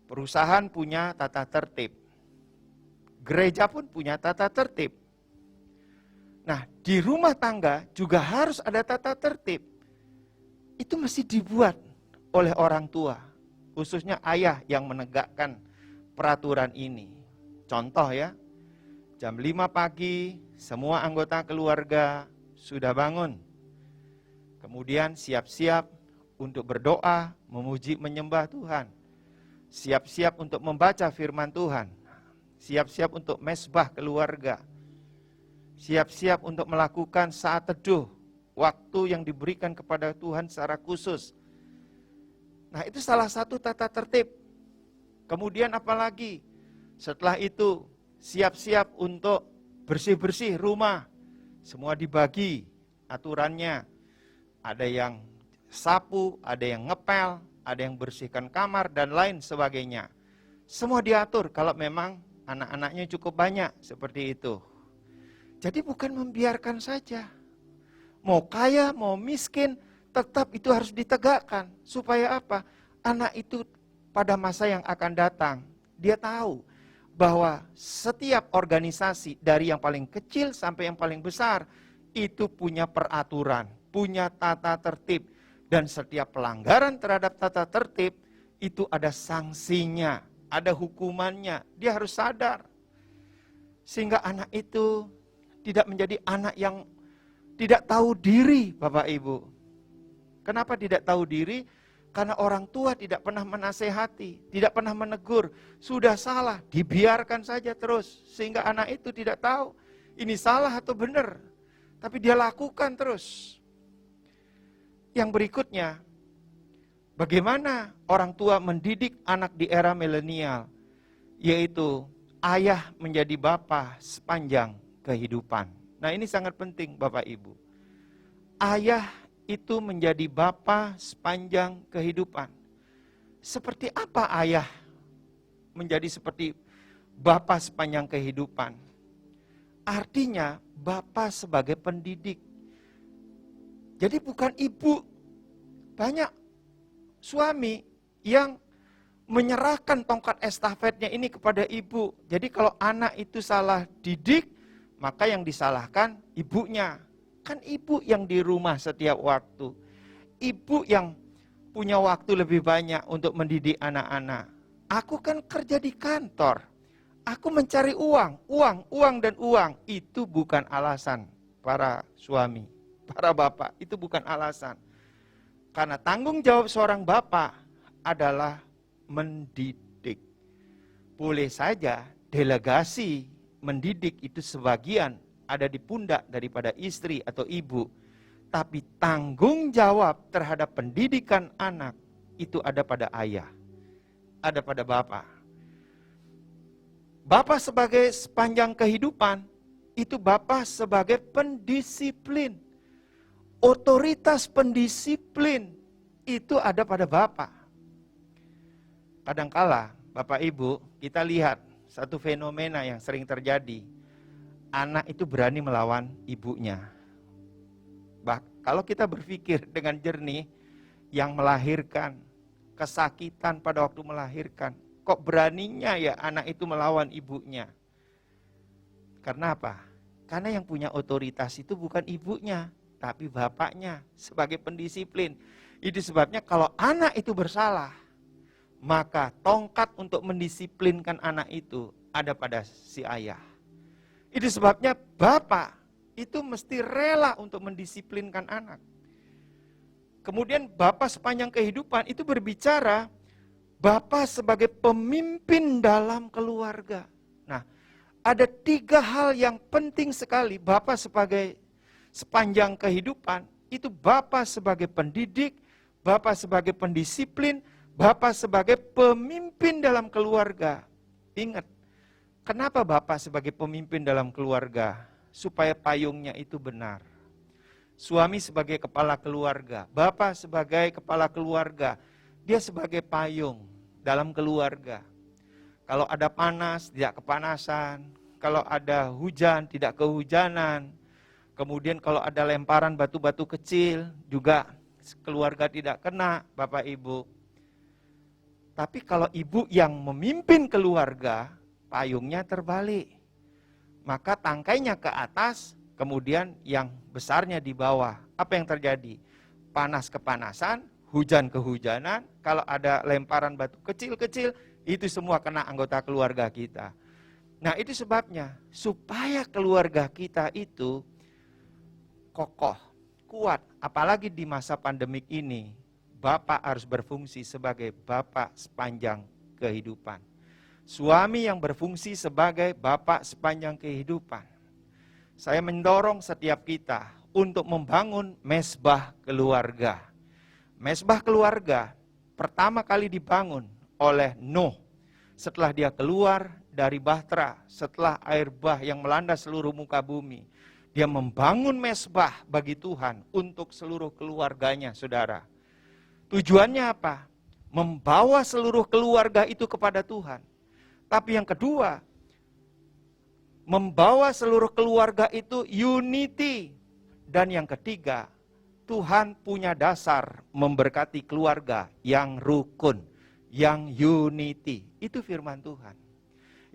Speaker 6: Perusahaan punya tata tertib. Gereja pun punya tata tertib. Nah, di rumah tangga juga harus ada tata tertib. Itu mesti dibuat oleh orang tua, khususnya ayah yang menegakkan peraturan ini. Contoh ya, jam 5 pagi semua anggota keluarga sudah bangun. Kemudian siap-siap untuk berdoa, memuji, menyembah Tuhan. Siap-siap untuk membaca firman Tuhan. Siap-siap untuk mesbah keluarga. Siap-siap untuk melakukan saat teduh, waktu yang diberikan kepada Tuhan secara khusus. Nah, itu salah satu tata tertib. Kemudian apalagi? Setelah itu siap-siap untuk bersih-bersih rumah. Semua dibagi aturannya. Ada yang sapu, ada yang ngepel, ada yang bersihkan kamar, dan lain sebagainya. Semua diatur kalau memang anak-anaknya cukup banyak seperti itu. Jadi bukan membiarkan saja. Mau kaya, mau miskin, tetap itu harus ditegakkan. Supaya apa? Anak itu pada masa yang akan datang, dia tahu bahwa setiap organisasi dari yang paling kecil sampai yang paling besar itu punya peraturan, punya tata tertib. Dan setiap pelanggaran terhadap tata tertib itu ada sanksinya, ada hukumannya. Dia harus sadar. Sehingga anak itu tidak menjadi anak yang tidak tahu diri, Bapak Ibu. Kenapa tidak tahu diri? Karena orang tua tidak pernah menasehati, tidak pernah menegur. Sudah salah, dibiarkan saja terus. Sehingga anak itu tidak tahu ini salah atau benar. Tapi dia lakukan terus. Yang berikutnya, bagaimana orang tua mendidik anak di era milenial, yaitu ayah menjadi bapa sepanjang kehidupan. Nah, ini sangat penting Bapak Ibu. Ayah itu menjadi bapa sepanjang kehidupan. Seperti apa ayah menjadi seperti bapa sepanjang kehidupan? Artinya bapa sebagai pendidik. Jadi bukan ibu. Banyak suami yang menyerahkan tongkat estafetnya ini kepada ibu. Jadi kalau anak itu salah didik, maka yang disalahkan ibunya. Kan ibu yang di rumah setiap waktu. Ibu yang punya waktu lebih banyak untuk mendidik anak-anak. Aku kan kerja di kantor. Aku mencari uang, dan uang. Itu bukan alasan para suami. Para bapak, itu bukan alasan. Karena tanggung jawab seorang bapak adalah mendidik. Boleh saja delegasi mendidik itu sebagian ada di pundak daripada istri atau ibu. Tapi tanggung jawab terhadap pendidikan anak itu ada pada ayah. Ada pada bapak. Bapak sebagai sepanjang kehidupan, itu bapak sebagai pendisiplin. Otoritas pendisiplin itu ada pada bapak. Kadangkala Bapak Ibu, kita lihat satu fenomena yang sering terjadi. Anak itu berani melawan ibunya. Kalau kita berpikir dengan jernih, yang melahirkan, kesakitan pada waktu melahirkan, kok beraninya ya anak itu melawan ibunya? Karena apa? Karena yang punya otoritas itu bukan ibunya, tapi bapaknya sebagai pendisiplin. Itu sebabnya kalau anak itu bersalah, maka tongkat untuk mendisiplinkan anak itu ada pada si ayah. Itu sebabnya bapak itu mesti rela untuk mendisiplinkan anak. Kemudian bapak sepanjang kehidupan itu berbicara bapak sebagai pemimpin dalam keluarga. Nah, ada 3 hal yang penting sekali bapak sebagai sepanjang kehidupan. Itu bapak sebagai pendidik, bapak sebagai pendisiplin, bapak sebagai pemimpin dalam keluarga. Ingat, kenapa bapak sebagai pemimpin dalam keluarga? Supaya payungnya itu benar. Suami sebagai kepala keluarga, bapak sebagai kepala keluarga, dia sebagai payung dalam keluarga. Kalau ada panas, tidak kepanasan. Kalau ada hujan, tidak kehujanan. Kemudian kalau ada lemparan batu-batu kecil, juga keluarga tidak kena, Bapak Ibu. Tapi kalau ibu yang memimpin keluarga, payungnya terbalik. Maka tangkainya ke atas, kemudian yang besarnya di bawah. Apa yang terjadi? Panas kepanasan, hujan kehujanan, kalau ada lemparan batu kecil-kecil, itu semua kena anggota keluarga kita. Nah, itu sebabnya supaya keluarga kita itu kokoh, kuat, apalagi di masa pandemik ini, bapak harus berfungsi sebagai bapak sepanjang kehidupan. Suami yang berfungsi sebagai bapak sepanjang kehidupan. Saya mendorong setiap kita untuk membangun mesbah keluarga. Mesbah keluarga pertama kali dibangun oleh Nuh setelah dia keluar dari bahtera, setelah air bah yang melanda seluruh muka bumi. Dia membangun mesbah bagi Tuhan untuk seluruh keluarganya, saudara. Tujuannya apa? Membawa seluruh keluarga itu kepada Tuhan. Tapi yang kedua, membawa seluruh keluarga itu unity. Dan yang ketiga, Tuhan punya dasar memberkati keluarga yang rukun, yang unity. Itu firman Tuhan.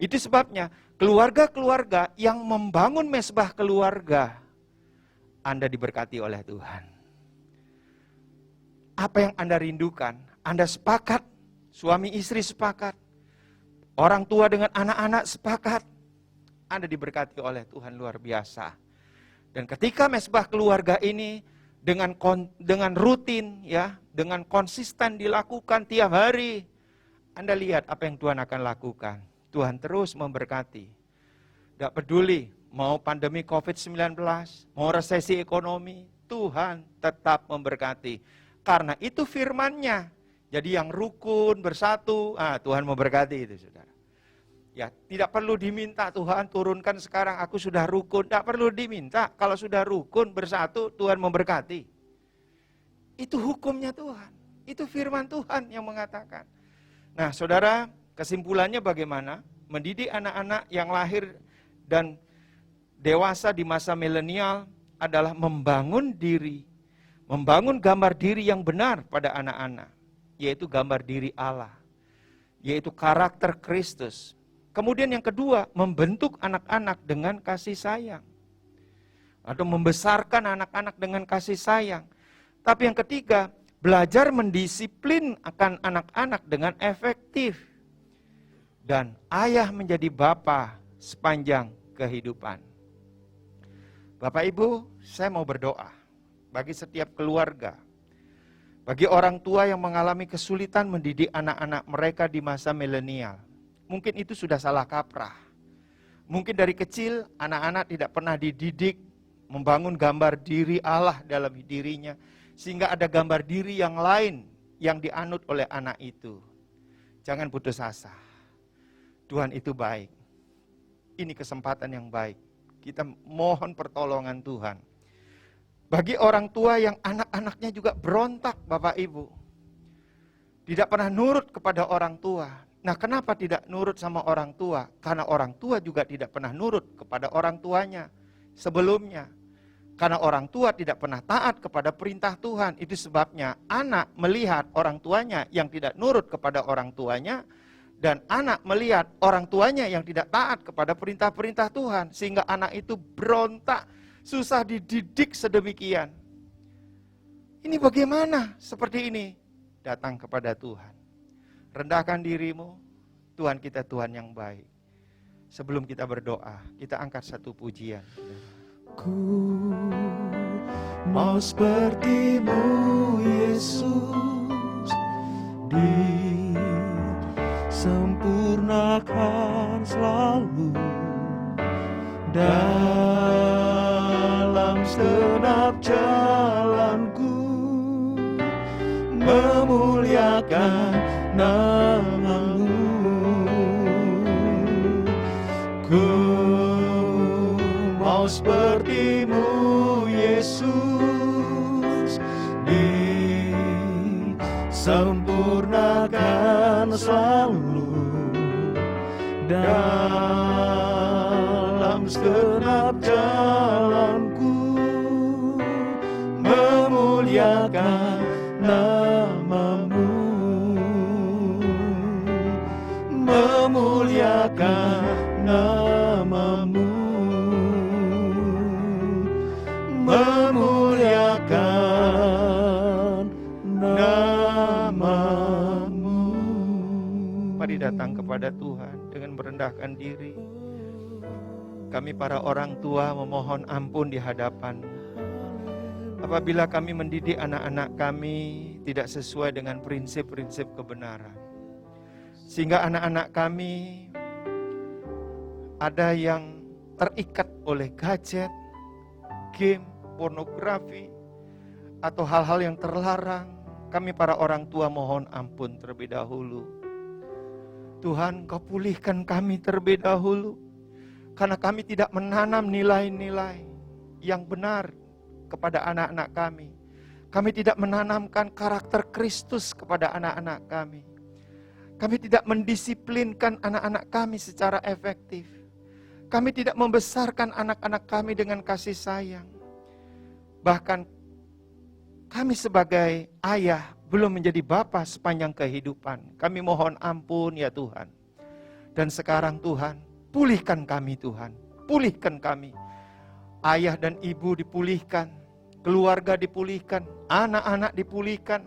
Speaker 6: Itu sebabnya keluarga-keluarga yang membangun mesbah keluarga, Anda diberkati oleh Tuhan. Apa yang Anda rindukan? Anda sepakat, suami istri sepakat, orang tua dengan anak-anak sepakat, Anda diberkati oleh Tuhan luar biasa. Dan ketika mesbah keluarga ini dengan rutin, ya, dengan konsisten dilakukan tiap hari, Anda lihat apa yang Tuhan akan lakukan. Tuhan terus memberkati. Gak peduli mau pandemi COVID-19, mau resesi ekonomi, Tuhan tetap memberkati. Karena itu firman-Nya. Jadi yang rukun, bersatu, Tuhan memberkati itu, saudara. Ya, tidak perlu diminta Tuhan turunkan sekarang aku sudah rukun. Tidak perlu diminta, kalau sudah rukun, bersatu, Tuhan memberkati. Itu hukumnya Tuhan. Itu firman Tuhan yang mengatakan. Nah, saudara, kesimpulannya bagaimana? Mendidik anak-anak yang lahir dan dewasa di masa milenial adalah membangun diri, membangun gambar diri yang benar pada anak-anak, yaitu gambar diri Allah, yaitu karakter Kristus. Kemudian yang kedua, membentuk anak-anak dengan kasih sayang, atau membesarkan anak-anak dengan kasih sayang. Tapi yang ketiga, belajar mendisiplin akan anak-anak dengan efektif. Dan ayah menjadi bapa sepanjang kehidupan. Bapak Ibu, saya mau berdoa bagi setiap keluarga, bagi orang tua yang mengalami kesulitan mendidik anak-anak mereka di masa milenial. Mungkin itu sudah salah kaprah. Mungkin dari kecil anak-anak tidak pernah dididik membangun gambar diri Allah dalam dirinya, sehingga ada gambar diri yang lain yang dianut oleh anak itu. Jangan putus asa. Tuhan itu baik. Ini kesempatan yang baik. Kita mohon pertolongan Tuhan. Bagi orang tua yang anak-anaknya juga berontak, Bapak Ibu, tidak pernah nurut kepada orang tua. Nah, kenapa tidak nurut sama orang tua? Karena orang tua juga tidak pernah nurut kepada orang tuanya sebelumnya. Karena orang tua tidak pernah taat kepada perintah Tuhan. Itu sebabnya anak melihat orang tuanya yang tidak nurut kepada orang tuanya, Dan anak melihat orang tuanya yang tidak taat kepada perintah-perintah Tuhan. Sehingga anak itu berontak, susah dididik sedemikian. Ini bagaimana seperti ini? Datang kepada Tuhan. Rendahkan dirimu, Tuhan kita Tuhan yang baik. Sebelum kita berdoa, kita angkat satu pujian.
Speaker 4: Ku mau seperti-Mu Yesus, disempurnakan selalu dalam segenap jalanku, memuliakan nama-Mu. Ku mau seperti-Mu Yesus, disempurnakan selalu dalam segenap jalanku, memuliakan nama-Mu, memuliakan nama-Mu, memuliakan nama-Mu.
Speaker 6: Mari datang kepada Tuhan dengan merendahkan diri. Kami para orang tua memohon ampun di hadapan-Mu. Apabila kami mendidik anak-anak kami tidak sesuai dengan prinsip-prinsip kebenaran. Sehingga anak-anak kami ada yang terikat oleh gadget, game, pornografi, atau hal-hal yang terlarang. Kami para orang tua mohon ampun terlebih dahulu. Tuhan, Kau pulihkan kami terlebih dahulu. Karena kami tidak menanam nilai-nilai yang benar kepada anak-anak kami. Kami tidak menanamkan karakter Kristus kepada anak-anak kami. Kami tidak mendisiplinkan anak-anak kami secara efektif. Kami tidak membesarkan anak-anak kami dengan kasih sayang. Bahkan kami sebagai ayah belum menjadi bapa sepanjang kehidupan. Kami mohon ampun ya Tuhan. Dan sekarang Tuhan, pulihkan kami Tuhan. Pulihkan kami. Ayah dan ibu dipulihkan. Keluarga dipulihkan. Anak-anak dipulihkan.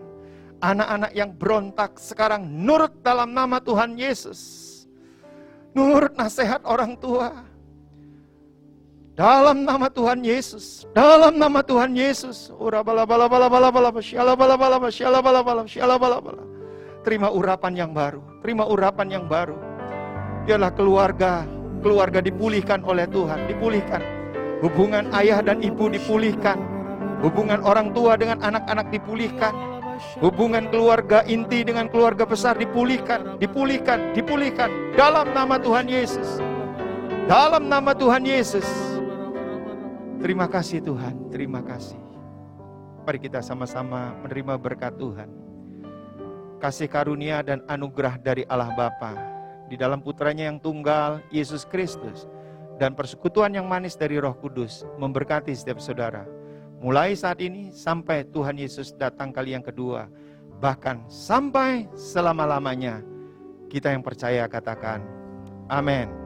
Speaker 6: Anak-anak yang berontak sekarang nurut dalam nama Tuhan Yesus. Nurut nasihat orang tua. Dalam nama Tuhan Yesus, dalam nama Tuhan Yesus. Terima urapan yang baru, terima urapan yang baru. Biarlah keluarga dipulihkan oleh Tuhan, dipulihkan. Hubungan ayah dan ibu dipulihkan. Hubungan orang tua dengan anak-anak dipulihkan. Hubungan keluarga inti dengan keluarga besar dipulihkan, dipulihkan, dipulihkan. Dalam nama Tuhan Yesus. Dalam nama Tuhan Yesus. Terima kasih Tuhan, terima kasih. Mari kita sama-sama menerima berkat Tuhan. Kasih karunia dan anugerah dari Allah Bapa di dalam putranya yang tunggal, Yesus Kristus, dan persekutuan yang manis dari Roh Kudus memberkati setiap saudara. Mulai saat ini sampai Tuhan Yesus datang kali yang kedua, bahkan sampai selama-lamanya. Kita yang percaya katakan, amin.